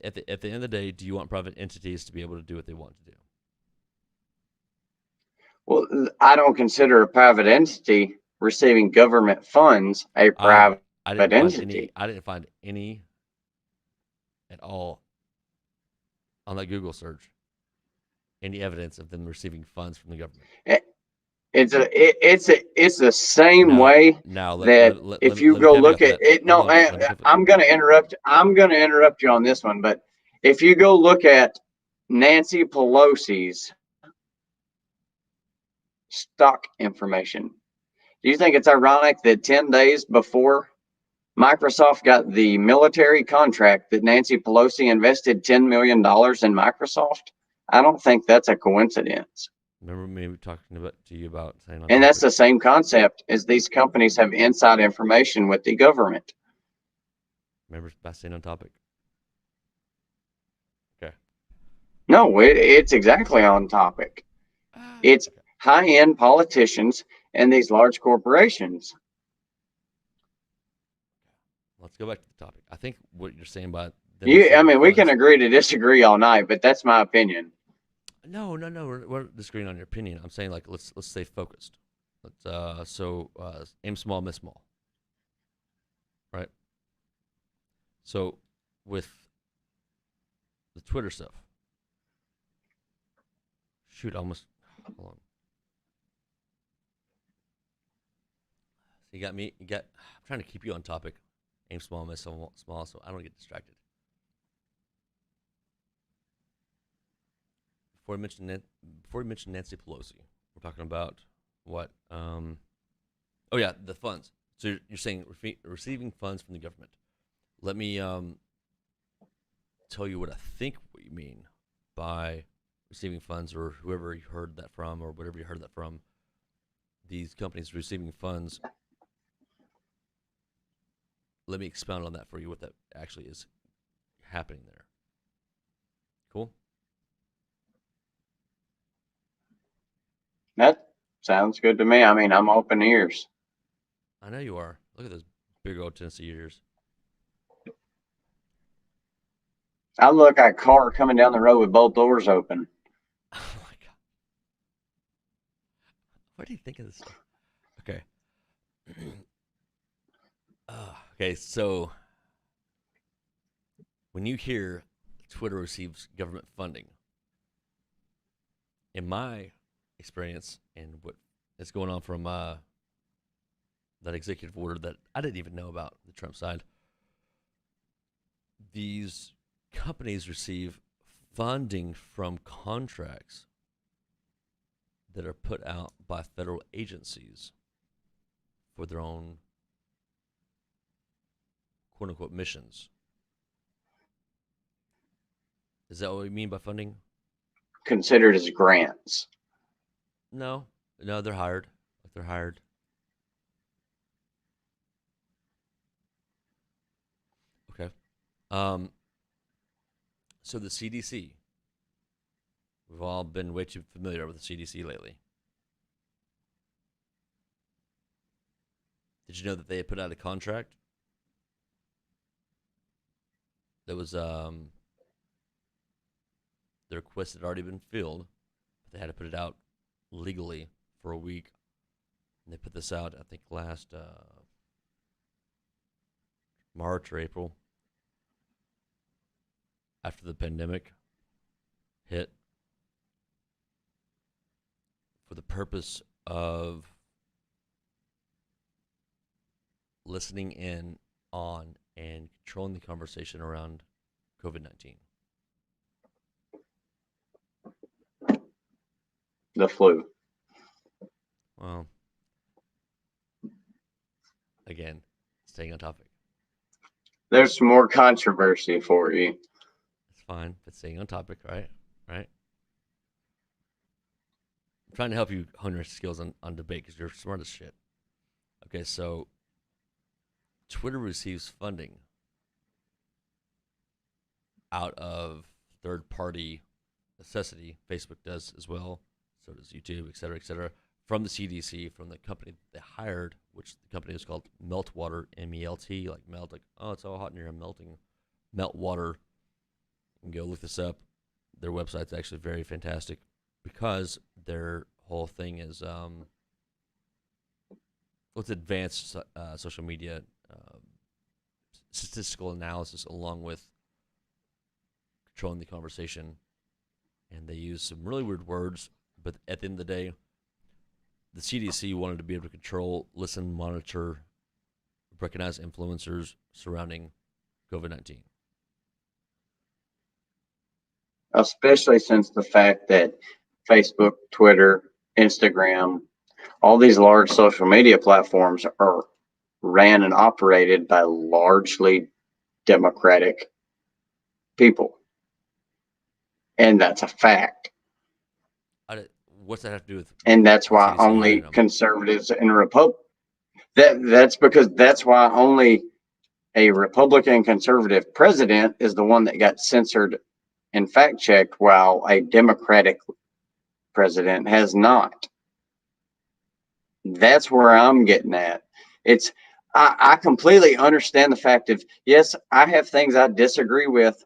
At the end of the day, do you want private entities to be able to do what they want to do? Well, I don't consider a private entity receiving government funds a private entity. I didn't find any at all on that Google search. any evidence of them receiving funds from the government. It's the same Now, way now that if you let me go look caveat at that. it. Hold No, on, let me caveat. I'm going to interrupt. I'm going to interrupt you on this one. But if you go look at Nancy Pelosi's stock information, do you think it's ironic that 10 days before Microsoft got the military contract that Nancy Pelosi invested $10 million in Microsoft? I don't think that's a coincidence. Remember me talking to you about saying on And that's topic? the same concept as these companies have inside information with the government. Remember by staying on topic? Okay. No, it's exactly on topic. It's Okay. high-end politicians and these large corporations. Let's go back to the topic. I think what you're saying about them I receiving mean, we can funds. agree to disagree all night, but that's my opinion. No. We're disagreeing on your opinion. I'm saying like let's stay focused. Let's aim small, miss small. Right. So with the Twitter stuff. Shoot, almost. Hold on. So you got me. You got. I'm trying to keep you on topic. Aim small, miss small, so I don't get distracted. Before we mention Nancy Pelosi, we're talking about what? Oh yeah, the funds. So you're saying receiving funds from the government. Let me tell you what I think what you mean by receiving funds, or whoever you heard that from, or whatever you heard that from. These companies receiving funds. Let me expound on that for you. What that actually is happening there. Cool. That sounds good to me. I mean, I'm open ears. I know you are. Look at those big old Tennessee ears. I look at a car coming down the road with both doors open. Oh my god. What do you think of this stuff? Okay. Okay, so when you hear Twitter receives government funding, in my experience and what is going on from that executive order that I didn't even know about, the Trump side, these companies receive funding from contracts that are put out by federal agencies for their own quote unquote missions. Is that what we mean by funding? Considered as grants. No, they're hired. Like they're hired. Okay. Um, so the CDC, we've all been way too familiar with the CDC lately. Did you know that they had put out a contract that was the request had already been filled, but they had to put it out legally for a week, and they put this out I think last March or April after the pandemic hit, for the purpose of listening in on and controlling the conversation around COVID-19. The flu. Well, again, staying on topic. There's some more controversy for you. It's fine, but staying on topic, right? Right? I'm trying to help you hone your skills on debate because you're smart as shit. Okay, so Twitter receives funding out of third party necessity. Facebook does as well. So does YouTube, et cetera, from the CDC, from the company that they hired, which the company is called Meltwater, MELT, like melt, like, oh, it's all hot in here, I'm melting. Meltwater. You can go look this up. Their website's actually very fantastic because their whole thing is with advanced social media statistical analysis along with controlling the conversation and they use some really weird words. But at the end of the day, the CDC wanted to be able to control, listen, monitor, recognize influencers surrounding COVID-19. Especially since the fact that Facebook, Twitter, Instagram, all these large social media platforms are ran and operated by largely Democratic people. And that's a fact. What's that have to do with? And that's why CDC only them? conservatives and Republicans. That's because that's why only a Republican conservative president is the one that got censored and fact checked, while a Democratic president has not. That's where I'm getting at. It's I completely understand the fact of, yes, I have things I disagree with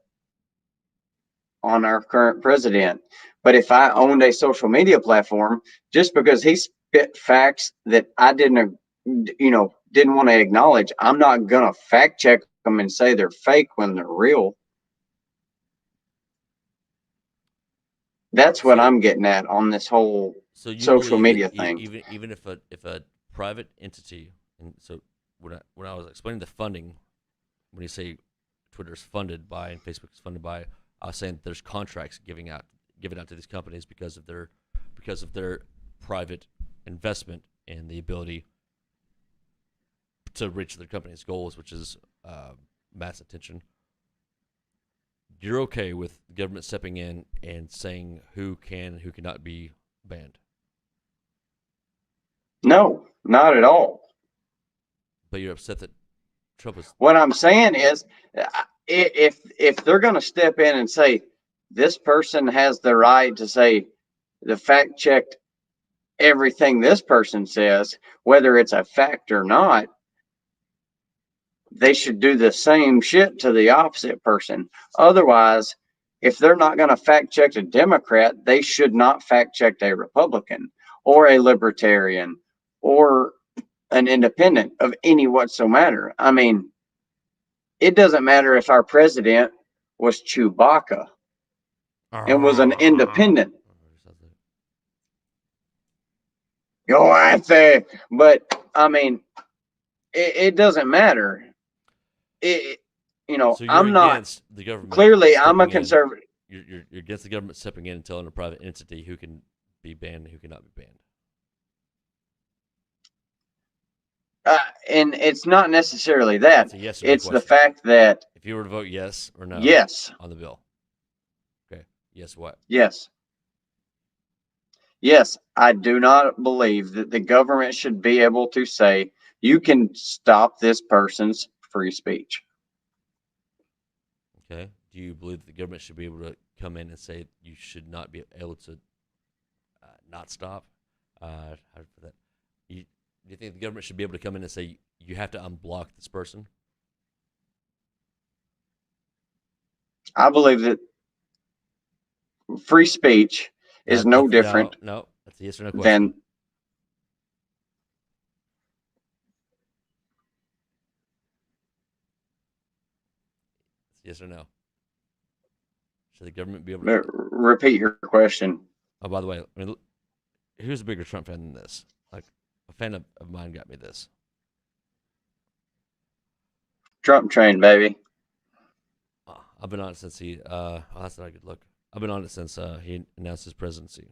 on our current president, but if I owned a social media platform, just because he spit facts that I didn't want to acknowledge, I'm not gonna fact check them and say they're fake when they're real. That's what I'm getting at on this whole social media thing. Even if a private entity, and so when I was explaining the funding, when you say Twitter's funded by and Facebook's funded by, I was saying there's contracts given out to these companies because of their private investment and the ability to reach their company's goals, which is mass attention. You're okay with the government stepping in and saying who can and who cannot be banned? No, not at all. But you're upset that Trump is. What I'm saying is, if they're going to step in and say this person has the right to say the fact checked everything this person says, whether it's a fact or not, they should do the same shit to the opposite person. Otherwise, if they're not going to fact check a Democrat, they should not fact check a Republican or a Libertarian or an independent of any whatsoever. I mean, it doesn't matter if our president was Chewbacca and was an independent. Go out there. But I mean, it doesn't matter. So I'm not the government. Clearly, I'm a conservative. You're against the government stepping in and telling a private entity who can be banned and who cannot be banned. And it's not necessarily that. Yes it's the fact that if you were to vote yes or no, yes, on the bill. Okay. Yes, what? Yes. Yes, I do not believe that the government should be able to say you can stop this person's free speech. Okay. Do you believe that the government should be able to come in and say you should not be able to not stop? How to put that? Do you think the government should be able to come in and say you have to unblock this person? I believe that free speech is no different. No, that's a yes or no question. Yes or no? Should the government be able to repeat your question? Oh, by the way, I mean, who's a bigger Trump fan than this? Like, a fan of mine got me this. Trump train, baby. I've been on it since that's not a good look. I've been on it since he announced his presidency,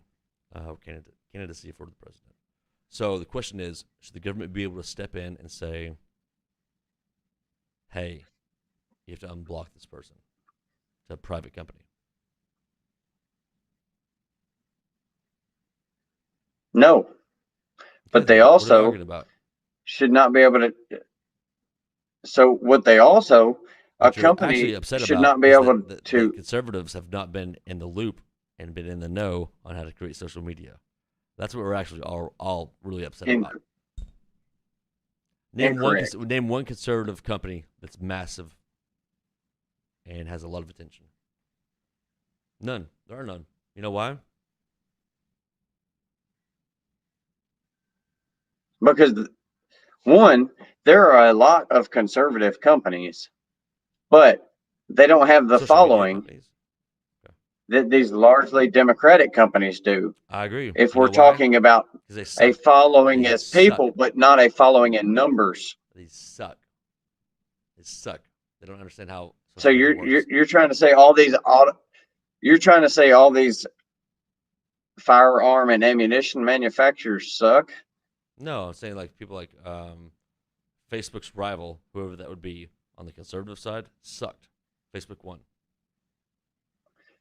candidacy for the president. So the question is, should the government be able to step in and say, hey, you have to unblock this person to a private company? No. But they also should not be able to. So what they also, a company should not be able to. Conservatives have not been in the loop and been in the know on how to create social media. That's what we're actually all really upset about. Name one conservative company that's massive and has a lot of attention. None. There are none. You know why? Because one, there are a lot of conservative companies, but they don't have the following. that these largely Democratic companies do. I agree. If You we're know why? talking about Because they a suck. following They as suck. people, but not a following in numbers. They suck. They suck. They don't understand how So social media works. you're trying to say you're trying to say all these firearm and ammunition manufacturers suck? No, I'm saying like people like Facebook's rival, whoever that would be on the conservative side, sucked. Facebook won.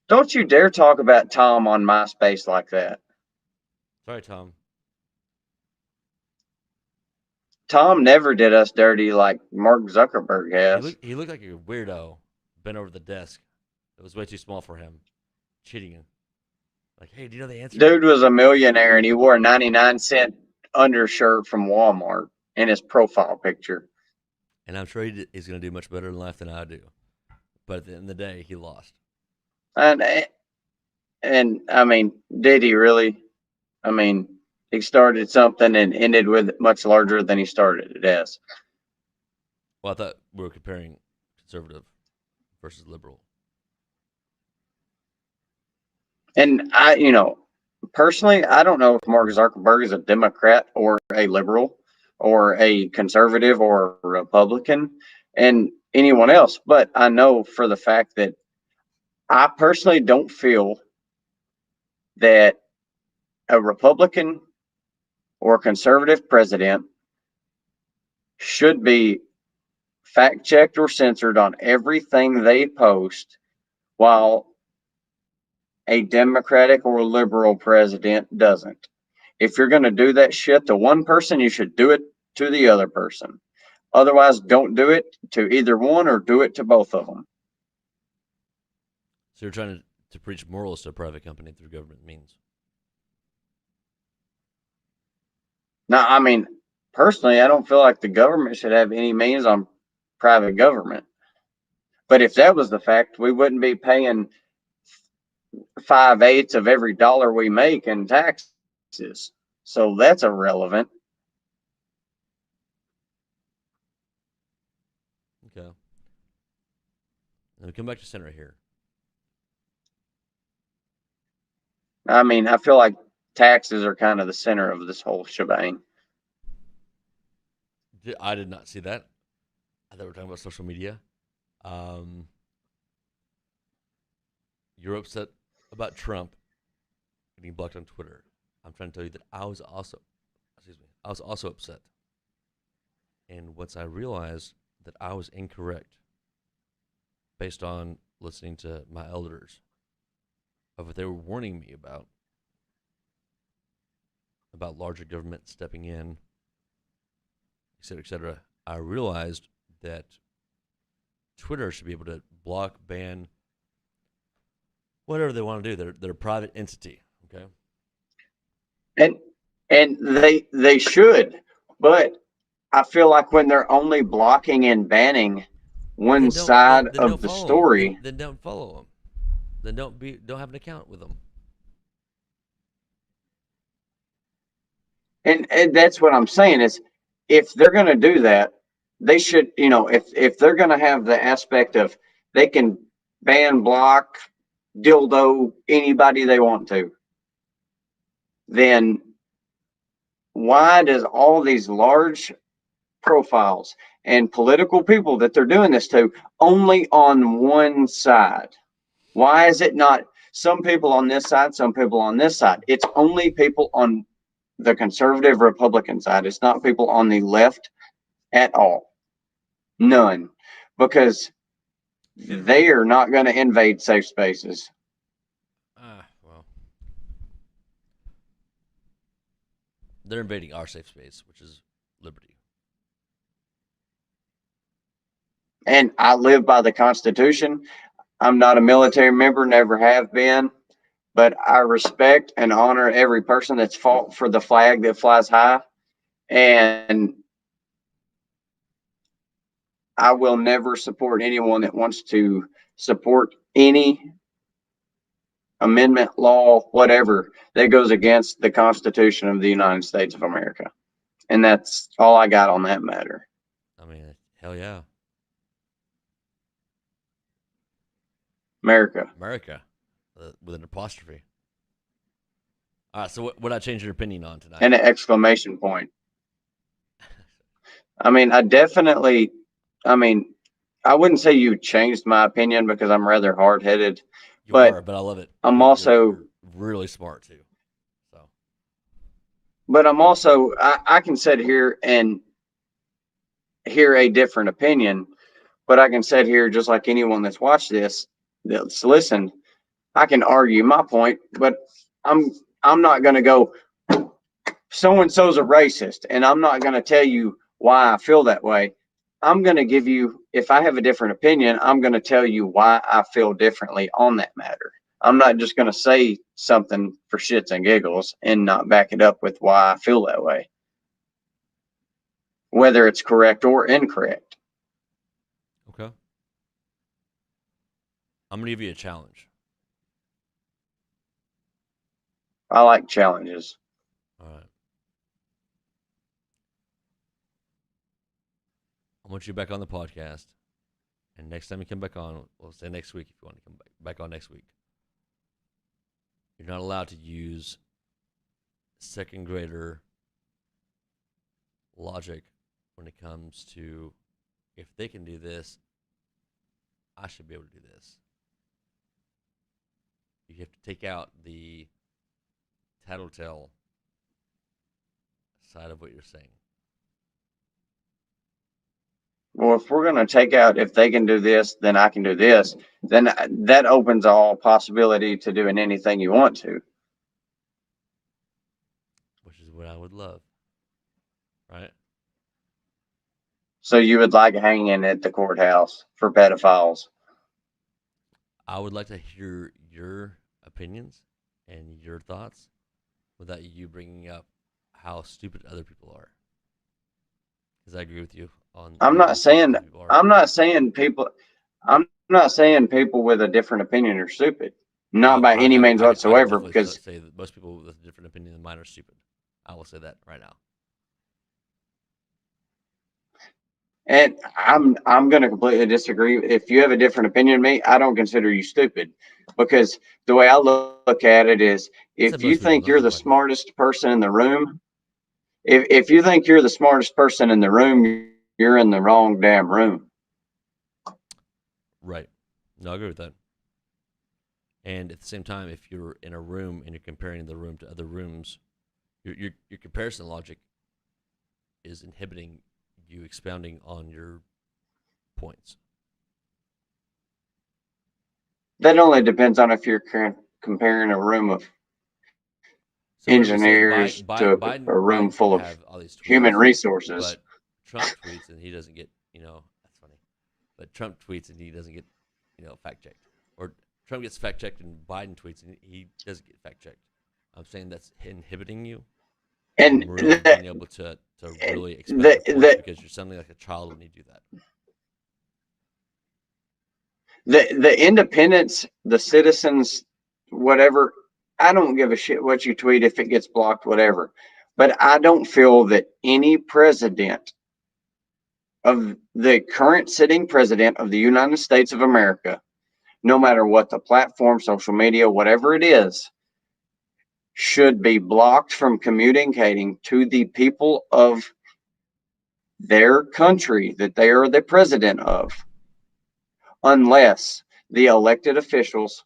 Don't you dare talk about Tom on MySpace like that. Sorry, Tom. Tom never did us dirty like Mark Zuckerberg has. He looked like a weirdo, bent over the desk. It was way too small for him. Cheating. Like, hey, do you know the answer? Dude was a millionaire and he wore a 99-cent undershirt from Walmart in his profile picture. And I'm sure he's going to do much better in life than I do. But at the end of the day, he lost. And I mean, did he really? I mean, he started something and ended with it much larger than he started it as. Well, I thought we were comparing conservative versus liberal. And personally, I don't know if Mark Zuckerberg is a Democrat or a liberal or a conservative or a Republican and anyone else, but I know for the fact that I personally don't feel that a Republican or conservative president should be fact checked or censored on everything they post, while a Democratic or liberal president doesn't. If you're going to do that shit to one person, you should do it to the other person. Otherwise, don't do it to either one or do it to both of them. So you're trying to preach morals to a private company through government means. Now, I mean, personally, I don't feel like the government should have any means on private government. But if that was the fact, we wouldn't be paying 5/8 of every dollar we make in taxes. So that's irrelevant. Okay. And we come back to center here. I mean, I feel like taxes are kind of the center of this whole shebang. I did not see that. I thought we were talking about social media. Um, you're upset about Trump getting blocked on Twitter. I'm trying to tell you that I was also upset. And once I realized that I was incorrect based on listening to my elders of what they were warning me about larger government stepping in, et cetera, I realized that Twitter should be able to block, ban, whatever they want to do. They're a private entity, okay? And they should, but I feel like when they're only blocking and banning one side Then of don't the follow them. story, Then don't follow them. Then don't have an account with them. and that's what I'm saying is, if they're going to do that, they should, if they're going to have the aspect of they can ban, block, dildo anybody they want to, then why does all these large profiles and political people that they're doing this to only on one side? Why is it not some people on this side, some people on this side? It's only people on the conservative Republican side. It's not people on the left at all. None. Because they are not going to invade safe spaces. Well, they're invading our safe space, which is liberty. And I live by the Constitution. I'm not a military member, never have been, but I respect and honor every person that's fought for the flag that flies high. And I will never support anyone that wants to support any amendment, law, whatever that goes against the Constitution of the United States of America. And that's all I got on that matter. I mean, hell yeah. America. with an apostrophe. All right. So what I change your opinion on tonight? And an exclamation point. I mean, I mean, I wouldn't say you changed my opinion because I'm rather hard headed, You but are, but I love it. I'm You're also, really smart too. So I can sit here and hear a different opinion, but I can sit here just like anyone that's watched this, that's listened. I can argue my point, but I'm I'm not going to go, so and so's a racist, and I'm not going to tell you why I feel that way. I'm going to give you, if I have a different opinion, I'm going to tell you why I feel differently on that matter. I'm not just going to say something for shits and giggles and not back it up with why I feel that way, whether it's correct or incorrect. okay, I'm gonna give you a challenge. I like challenges. All right. I want you back on the podcast, and next time you come back on, we'll say next week if you want to come back on next week. You're not allowed to use second grader logic when it comes to if they can do this, I should be able to do this. You have to take out the tattletale side of what you're saying. Well, if we're going to take out, if they can do this, then I can do this, then that opens all possibility to doing anything you want to. Which is what I would love. Right? So you would like hanging at the courthouse for pedophiles? I would like to hear your opinions and your thoughts without you bringing up how stupid other people are. Because I agree with you on. I'm not saying I'm not saying people I'm not saying people with a different opinion are stupid. Not by any means I can whatsoever, definitely because say that most people with a different opinion than mine are stupid. I will say that right now. and I'm going to completely disagree. If you have a different opinion than me, I don't consider you stupid, because the way I look at it is, I said if you most people, think not you're the everybody. smartest person in the room, if you think you're the smartest person in the room, you're in the wrong damn room. Right. No, I agree with that. And at the same time, if you're in a room and you're comparing the room to other rooms, your comparison logic is inhibiting you expounding on your points. That only depends on if you're comparing a room of So whatever you say, engineers to a room Biden can full of have all these human tweets, resources. but Trump tweets and he doesn't get, that's funny. But Trump tweets and he doesn't get, fact checked. Or Trump gets fact checked and Biden tweets and he doesn't get fact checked. I'm saying that's inhibiting you And from really being able to really expound your points because you're sounding like a child when you do that. the independents, the citizens, whatever, I don't give a shit what you tweet if it gets blocked, whatever. But I don't feel that any president of the current sitting president of the United States of America, no matter what the platform, social media, whatever it is, should be blocked from communicating to the people of their country that they are the president of, unless the elected officials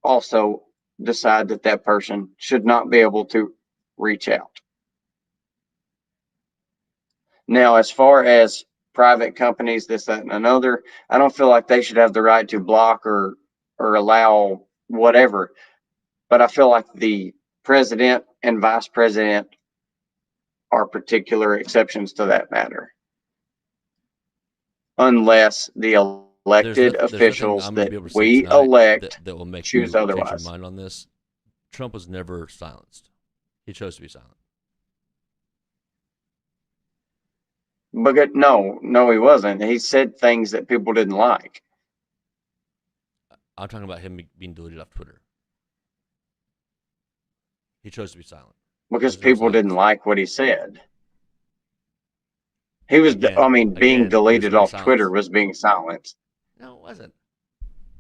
also decide that that person should not be able to reach out. Now, as far as private companies, this, that, and another, I don't feel like they should have the right to block or allow whatever. But I feel like the president and vice president are particular exceptions to that matter, unless the elected There's nothing officials I'm going to that be able to say we tonight elect that will make choose you change your otherwise. mind on this. Trump was never silenced. He chose to be silent. But no, he wasn't. He said things that people didn't like. I'm talking about him being deleted off Twitter. He chose to be silent. Because people didn't like what he said. He was, Again, being he was deleted never off Twitter silenced. was being silenced. No, it wasn't.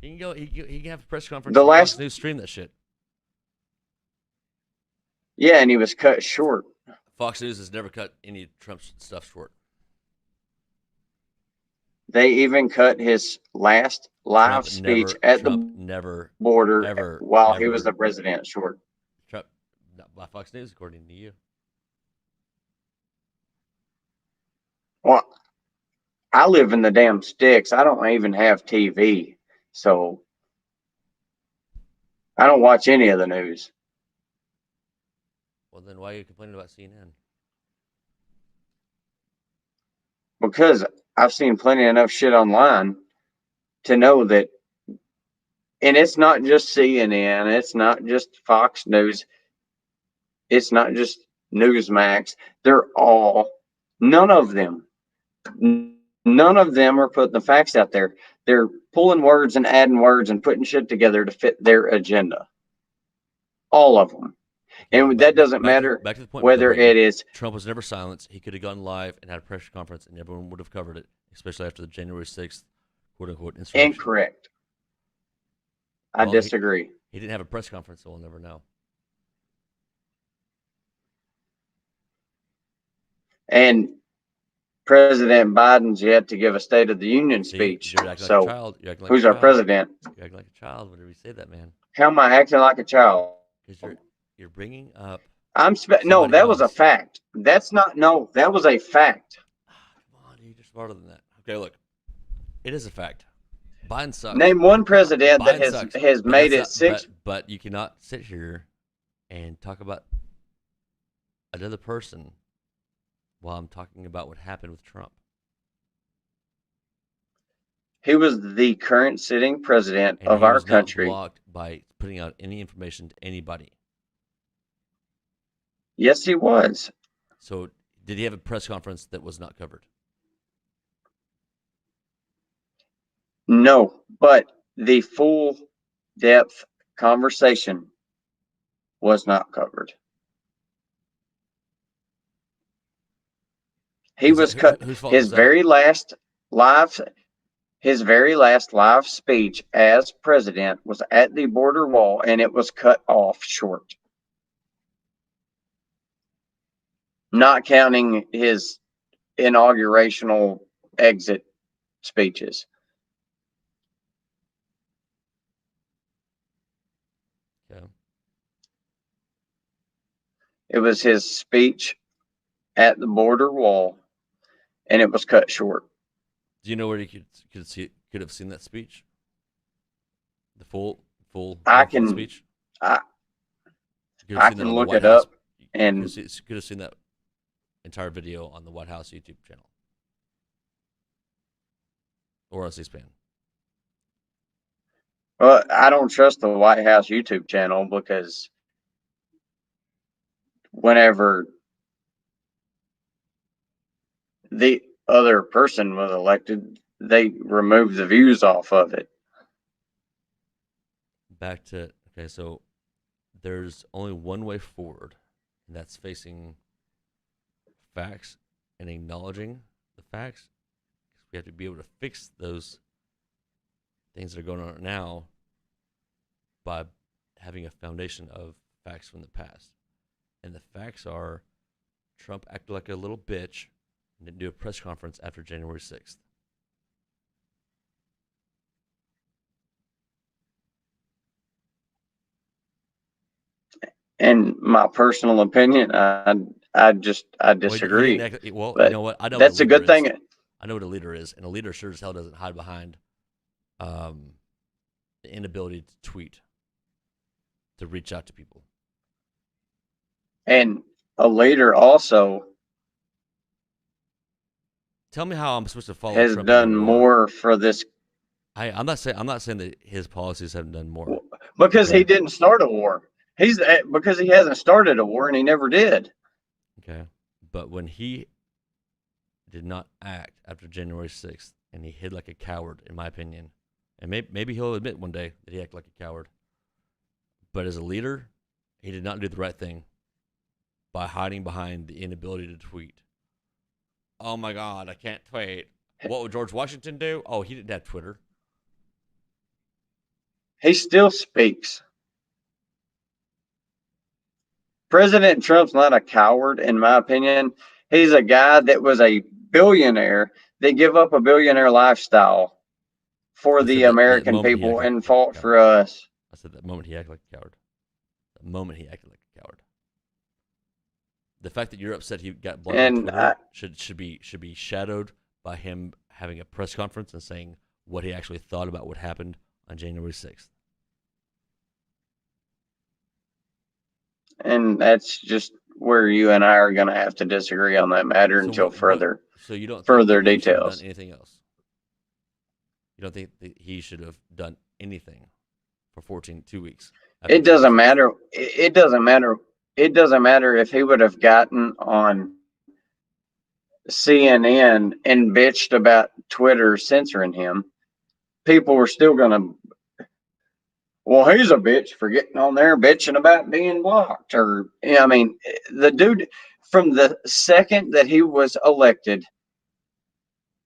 He can go. He can have a press conference The and Fox last, News stream that shit. yeah, and he was cut short. Fox News has never cut any Trump stuff short. They even cut his last live speech at Trump the never, border ever, while he was ever. the president short. Trump, not by Fox News, according to you. Well, I live in the damn sticks. I don't even have TV, so I don't watch any of the news. Well, then why are you complaining about CNN? Because I've seen plenty enough shit online to know that, and it's not just CNN, it's not just Fox News, it's not just Newsmax. They're all, none of them, none of them are putting the facts out there. They're pulling words and adding words and putting shit together to fit their agenda. All of them. Okay, And that doesn't matter back to the point. whether it is Trump was never silenced. He could have gone live and had a press conference, and everyone would have covered it, especially after the January 6th, quote unquote, insurrection. incorrect. I disagree. He didn't have a press conference, so we'll never know. And President Biden's yet to give a State of the Union speech. You're acting so, like a child. You're acting like who's a our child. president? You're acting like a child whenever you say that, man. How am I acting like a child? Because you're bringing up. No, that else. was a fact. That's not. No, that was a fact. Come on, dude, you're smarter than that. Okay, look, it is a fact. Biden sucks. Name one president Biden that has made it six. But you cannot sit here and talk about another person while I'm talking about what happened with Trump. He was the current sitting president of our country. He was not blocked by putting out any information to anybody. Yes, he was. So, did he have a press conference that was not covered? No, but the full depth conversation was not covered. He was cut. His very last live speech as president was at the border wall, and it was cut off short. Not counting his inaugurational exit speeches. Okay. It was his speech at the border wall, and it was cut short. Do you know where you could have seen that speech? The full speech. I can look it up, and could have seen that entire video on the White House YouTube channel or on C-SPAN. Well, I don't trust the White House YouTube channel because whenever the other person was elected, they removed the views off of it. Back to, okay, so there's only one way forward, and that's facing facts and acknowledging the facts. We have to be able to fix those things that are going on now by having a foundation of facts from the past. And the facts are Trump acted like a little bitch and didn't do a press conference after January 6th. In my personal opinion, I disagree. Well, you know what? I know that's a good thing. I know what a leader is, and a leader sure as hell doesn't hide behind the inability to tweet, to reach out to people. And a leader also tell me how I'm supposed to follow. Has Trump done more for this. I'm not saying that his policies haven't done more because he didn't start a war. Because he hasn't started a war and he never did. Okay, but when he did not act after January 6th, and he hid like a coward, in my opinion, and maybe he'll admit one day that he acted like a coward. But as a leader, he did not do the right thing by hiding behind the inability to tweet. Oh my God, I can't tweet. What would George Washington do? Oh, he didn't have Twitter. He still speaks. President Trump's not a coward, in my opinion. He's a guy that was a billionaire that gave up a billionaire lifestyle for I said the that American moment he people acted and like fought a for coward. us. I said that moment he acted like a coward. The moment he acted like a coward. The fact that you're upset he got blocked on And Twitter should be shadowed by him having a press conference and saying what he actually thought about what happened on January 6th. and that's just where you and I are going to have to disagree on that matter So until what? further So you don't think that further he should have done details. anything else? You don't think that he should have done anything for 2 weeks after It January doesn't 6th? matter. It doesn't matter. It doesn't matter if he would have gotten on CNN and bitched about Twitter censoring him. People were still going to, well, he's a bitch for getting on there bitching about being blocked. Or, I mean, the dude, from the second that he was elected,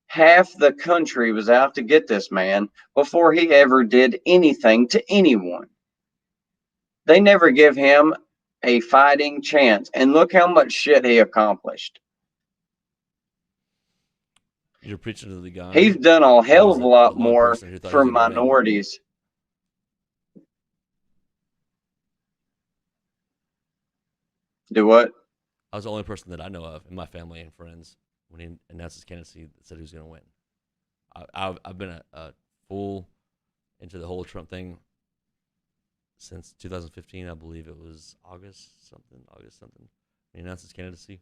half the country was out to get this man before he ever did anything to anyone. They never give him a fighting chance. And look how much shit he accomplished. You're preaching to the guy He's done a who hell was of a the lot only more person who thought he for was going to win. minorities. Do what? I was the only person that I know of in my family and friends when he announced his candidacy that said he was going to win. I've been a full into the whole Trump thing since 2015. I believe it was August something. When he announced his candidacy.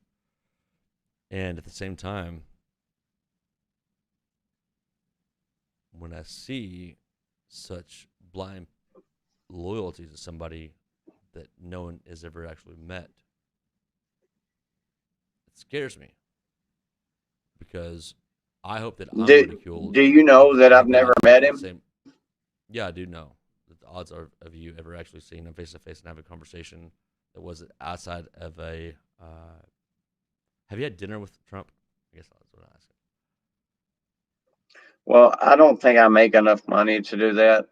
And at the same time, when I see such blind loyalty to somebody that no one has ever actually met, it scares me because I hope that I'm ridiculed, Do you and know that I I've hope that I never fall met for the him? same. Yeah, I do know that the odds are of you ever actually seeing him face to face and have a conversation that was outside of a. Have you had dinner with Trump? I guess that's what I'm asking. Well, I don't think I make enough money to do that.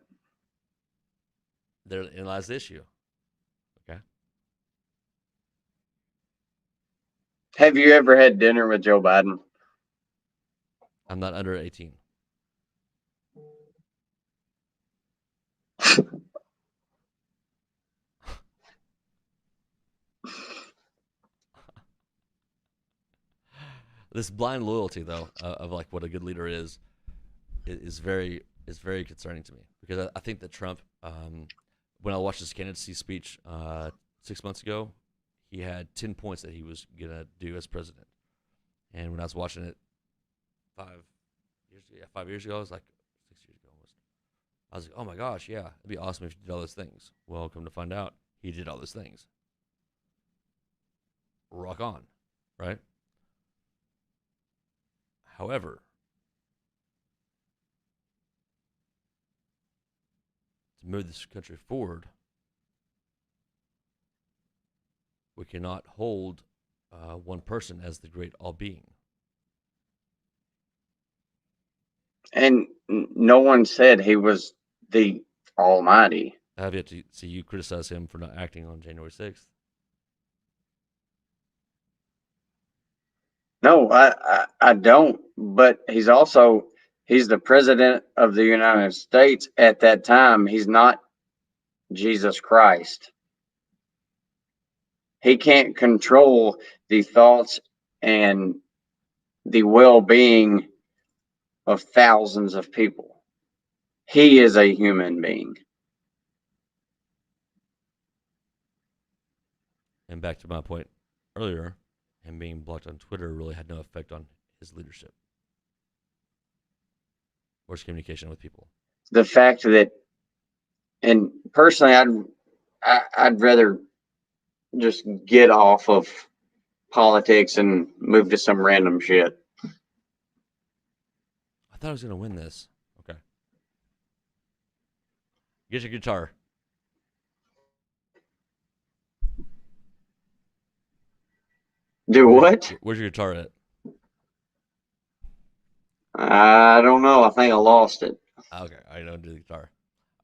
Therein lies the issue. Okay. Have you ever had dinner with Joe Biden? I'm not under 18. This blind loyalty, though, of like what a good leader is very concerning to me because I think that Trump, when I watched his candidacy speech 6 months ago, he had 10 points that he was gonna do as president, and when I was watching it 5 years ago, I was like 6 years ago almost. I was like, oh my gosh, yeah, it'd be awesome if he did all those things. Well, come to find out, he did all those things. Rock on, right? However, to move this country forward, we cannot hold one person as the great all being. And no one said he was the Almighty. I have yet to see you criticize him for not acting on January 6th. No, I don't. But he's the president of the United States at that time. He's not Jesus Christ. He can't control the thoughts and the well-being of thousands of people. He is a human being. And back to my point earlier, him being blocked on Twitter really had no effect on his leadership or his communication with people. The fact that, and personally, I'd rather just get off of politics and move to some random shit. I thought I was going to win this. Okay. Get your guitar. Do what? Where's your guitar at? I don't know. I think I lost it. Okay, I don't do the guitar.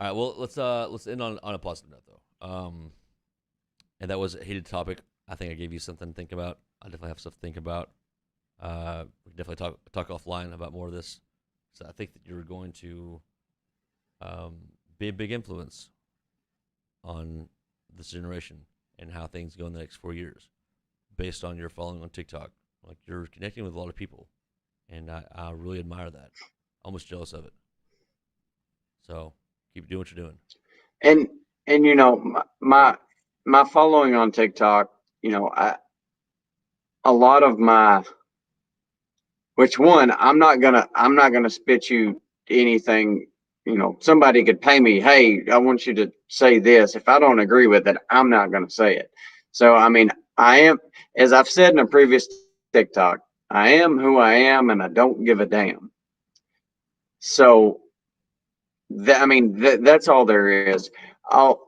All right. Well, let's end on a positive note though. And that was a heated topic. I think I gave you something to think about. I definitely have stuff to think about. We can definitely talk offline about more of this. So I think that you're going to be a big influence on this generation and how things go in the next 4 years, based on your following on TikTok. Like, you're connecting with a lot of people, and I really admire that. Almost jealous of it. So keep doing what you're doing. And my following on TikTok, a lot of my, which one, I'm not gonna spit you anything. Somebody could pay me, hey, I want you to say this. If I don't agree with it, I'm not gonna say it. So I mean, I am, as I've said in a previous TikTok, I am who I am, and I don't give a damn. So that's all there is.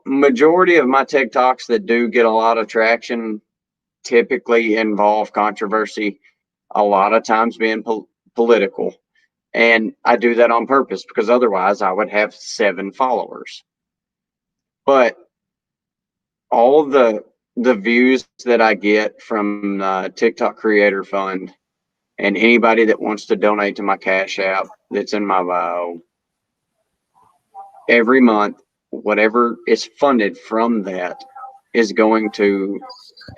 Majority of my TikToks that do get a lot of traction typically involve controversy, a lot of times being political. And I do that on purpose because otherwise I would have 7 followers. But all the views that I get from TikTok Creator Fund and anybody that wants to donate to my Cash App that's in my bio, every month, whatever is funded from that is going to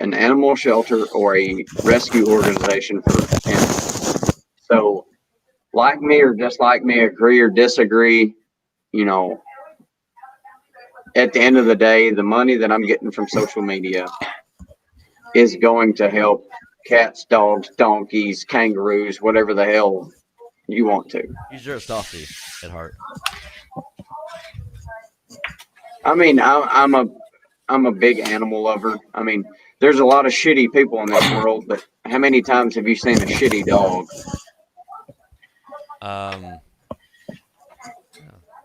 an animal shelter or a rescue organization for animals. So, like me or just like me, agree or disagree, at the end of the day, the money that I'm getting from social media is going to help cats, dogs, donkeys, kangaroos, whatever the hell you want to. He's your softy at heart. I mean, I'm a big animal lover. I mean, there's a lot of shitty people in this world, but how many times have you seen a shitty dog? Yeah,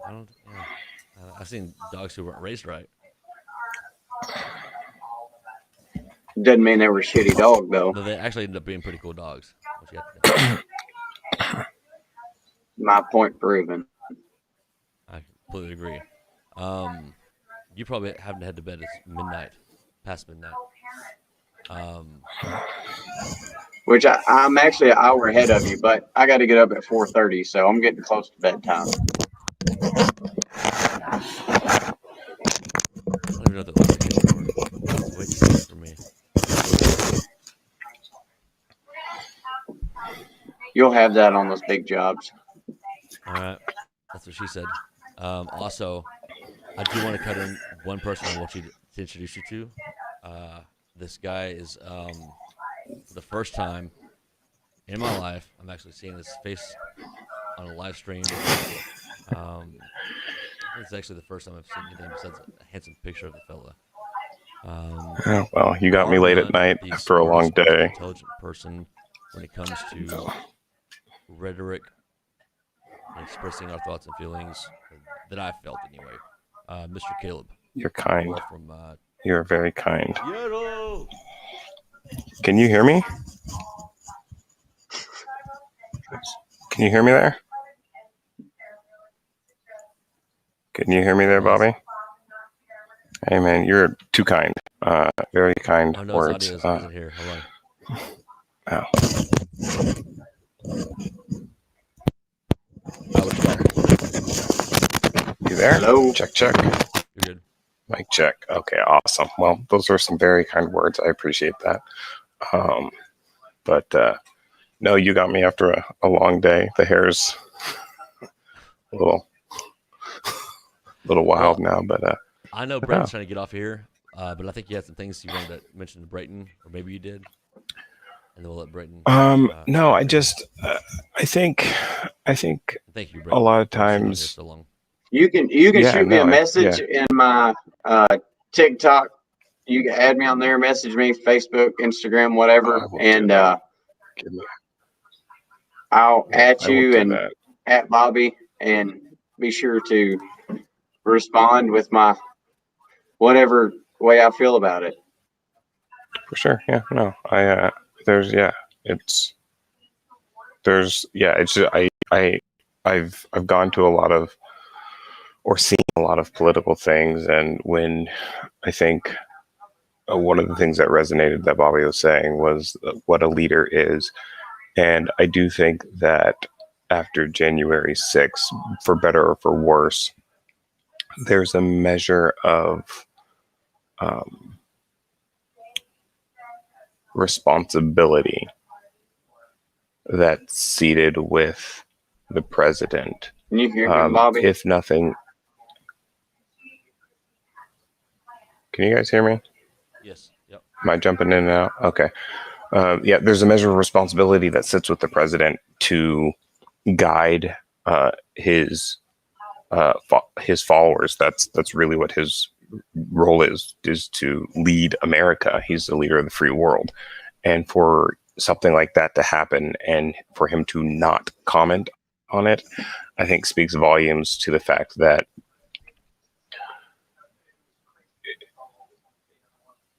I don't. Yeah, I've seen dogs who weren't raised right. Doesn't mean they were a shitty dog, though. No, they actually ended up being pretty cool dogs. My point proven. I completely agree. You probably haven't head to bed. It's midnight, past midnight. Which I'm actually an hour ahead of you, but I got to get up at 4:30, so I'm getting close to bedtime. I don't even know what that looks like anymore. It's way too late for me. You'll have that on those big jobs. All right, that's what she said. Also, I do want to cut in one person I want you to introduce you to. This guy is, for the first time in my life, I'm actually seeing his face on a live stream. It's actually the first time I've seen anything besides a handsome picture of the fella. Well, you got me late at night after a long day. Intelligent person when it comes to rhetoric and expressing our thoughts and feelings that I felt anyway. Mr. Caleb. You're kind. From, You're very kind. Yellow. Can you hear me? Can you hear me there? Can you hear me there, Bobby? Hey, man, you're too kind. Very kind words. His audio isn't here. Hold on. You there? Hello? Check, check. You're good. Mic check. Okay, awesome. Well, those are some very kind words. I appreciate that. But no, you got me after a long day. The hair's a little wild now, but I know Brayton's trying to get off here, but I think you had some things you wanted to mention to Brayton, or maybe you did, and then we'll let Brayton. No, I just I think Thank you, Brayton, a lot of times so you can shoot me a message in my TikTok. You can add me on there, message me, Facebook, Instagram, whatever, and I'll at you and at Bobby, and be sure to respond with my whatever way I feel about it. For sure. Yeah. No. I've gone to a lot of or seeing a lot of political things. And when I think one of the things that resonated that Bobby was saying was what a leader is. And I do think that after January 6th, for better or for worse, there's a measure of responsibility that's seated with the president. Can you hear me, Bobby? If nothing, can you guys hear me? Yes. Yep. Am I jumping in and out? Okay. Yeah, there's a measure of responsibility that sits with the president to guide his followers. That's really what his role is to lead America. He's the leader of the free world. And for something like that to happen and for him to not comment on it, I think speaks volumes to the fact that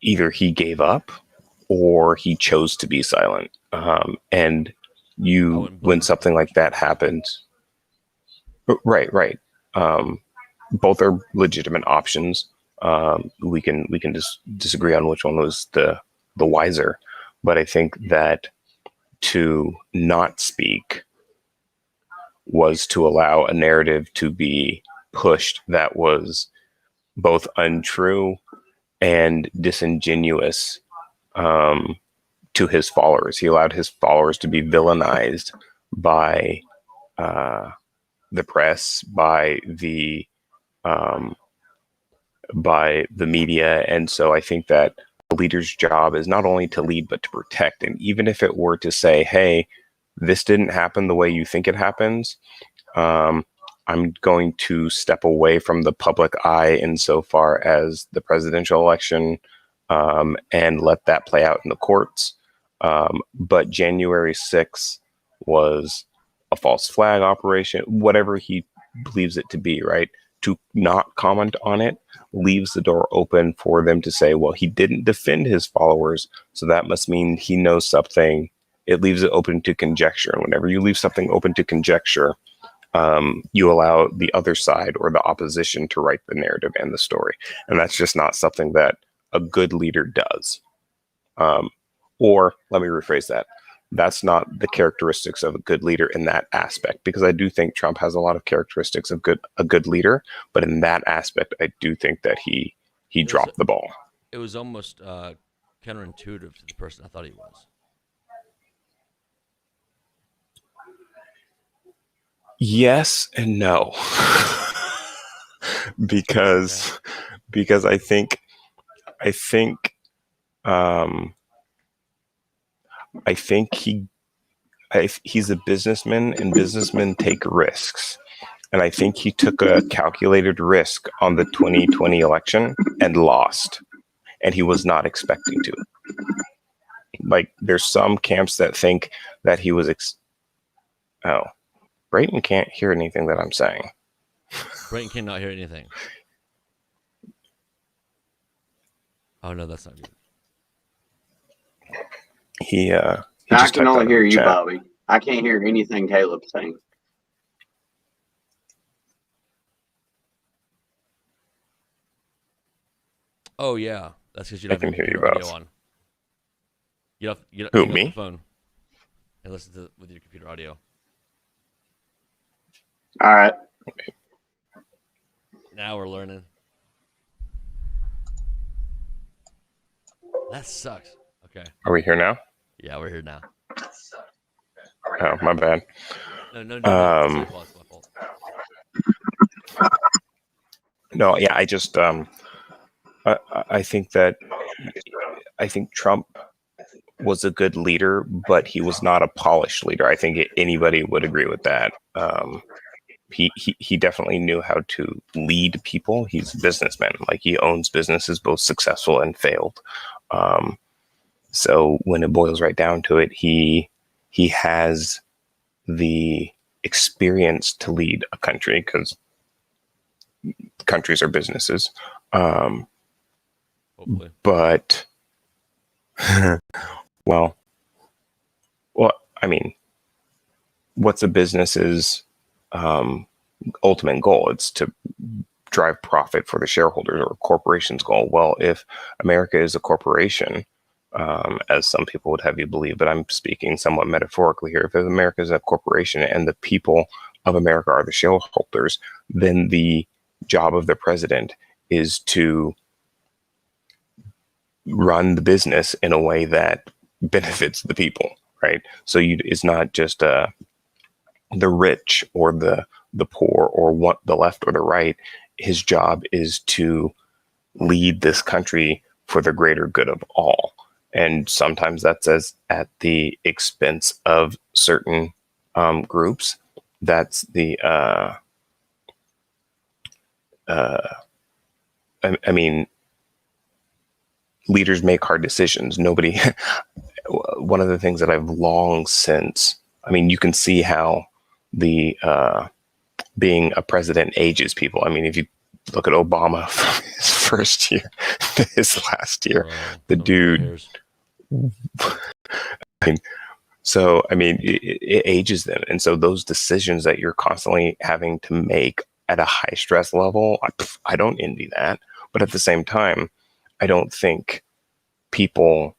either he gave up or he chose to be silent. And when something like that happens, right. Both are legitimate options. We can just disagree on which one was the wiser, but I think that to not speak was to allow a narrative to be pushed that was both untrue and disingenuous to his followers. He allowed his followers to be villainized by the press, by the media. And so I think that the leader's job is not only to lead, but to protect. And even if it were to say, hey, this didn't happen the way you think it happens, I'm going to step away from the public eye insofar as the presidential election and let that play out in the courts. But January 6th was a false flag operation, whatever he believes it to be, right? To not comment on it leaves the door open for them to say, well, he didn't defend his followers, so that must mean he knows something. It leaves it open to conjecture. And whenever you leave something open to conjecture, you allow the other side or the opposition to write the narrative and the story. And that's just not something that a good leader does. Or let me rephrase that. That's not the characteristics of a good leader in that aspect, because I do think Trump has a lot of characteristics of a good leader, but in that aspect, I do think that he dropped the ball. It was almost counterintuitive to the person I thought he was. Yes and no. because I think he's a businessman, and businessmen take risks. And I think he took a calculated risk on the 2020 election and lost. And he was not expecting to. Like, there's some camps that think that he was... Brayton can't hear anything that I'm saying. Brayton cannot hear anything. Oh, no, that's not good. I can only hear you, Bobby. I can't hear anything Caleb's saying. Oh, yeah. That's because you don't I can have hear you video both. on. Get Who, off me? the phone and listen to with your computer audio. All right. Now we're learning. That sucks. Okay. Are we here now? Yeah, we're here now. Oh, my bad. No. It's my fault. It's my fault. No, yeah, I just I think Trump was a good leader, but he was not a polished leader. I think anybody would agree with that. He definitely knew how to lead people. He's a businessman. Like, he owns businesses, both successful and failed. So when it boils right down to it, he has the experience to lead a country, because countries are businesses. Hopefully. But well, I mean, what's a business's ultimate goal. It's to drive profit for the shareholders or corporation's goal. Well, if America is a corporation, as some people would have you believe, but I'm speaking somewhat metaphorically here. If America is a corporation and the people of America are the shareholders, then the job of the president is to run the business in a way that benefits the people, right? So it's not just the rich or the poor or what the left or the right. His job is to lead this country for the greater good of all. And sometimes that's at the expense of certain groups. That's the, I mean, leaders make hard decisions. Nobody, one of the things that I've long since, I mean, you can see how the being a president ages people. I mean, if you look at Obama from his first year to his last year, the dude, I mean, so, I mean, it ages them. And so those decisions that you're constantly having to make at a high stress level, I don't envy that. But at the same time, I don't think people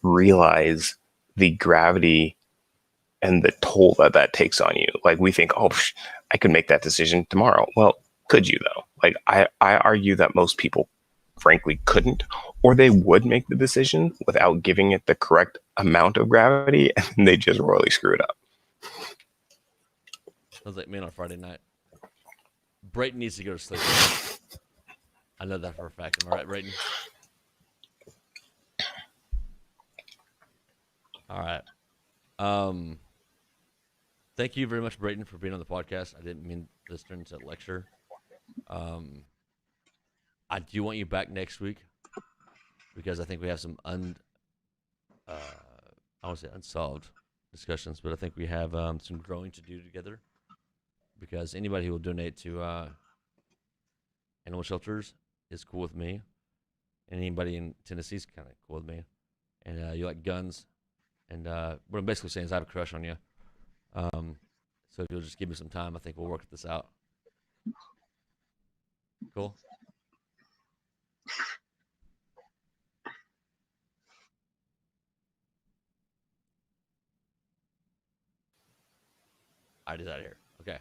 realize the gravity and the toll that takes on you. Like we think, oh, I could make that decision tomorrow. Well, could you though? Like I argue that most people frankly couldn't, or they would make the decision without giving it the correct amount of gravity, and they just royally screw it up. Sounds like me on a Friday night. Brayton needs to go to sleep. I know that for a fact. Am I right, Brayton? All right. Thank you very much, Brayton, for being on the podcast. I didn't mean this turned into a lecture. I do want you back next week because I think we have some I won't say unsolved discussions, but I think we have some growing to do together. Because anybody who will donate to animal shelters is cool with me, and anybody in Tennessee is kind of cool with me. And you like guns, and what I'm basically saying is I have a crush on you. So if you'll just give me some time, I think we'll work this out. Cool. I did out of here. Okay.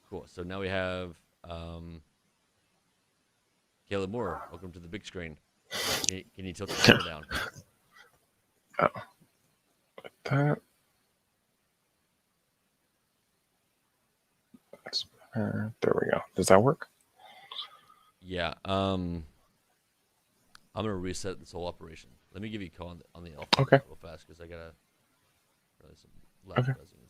Cool. So now we have Caleb Moore. Welcome to the big screen. Can you tilt the camera down? Oh, that. There we go. Does that work? Yeah. I'm gonna reset this whole operation. Let me give you a call on the alpha Okay. real fast because I gotta really some loud buzzing.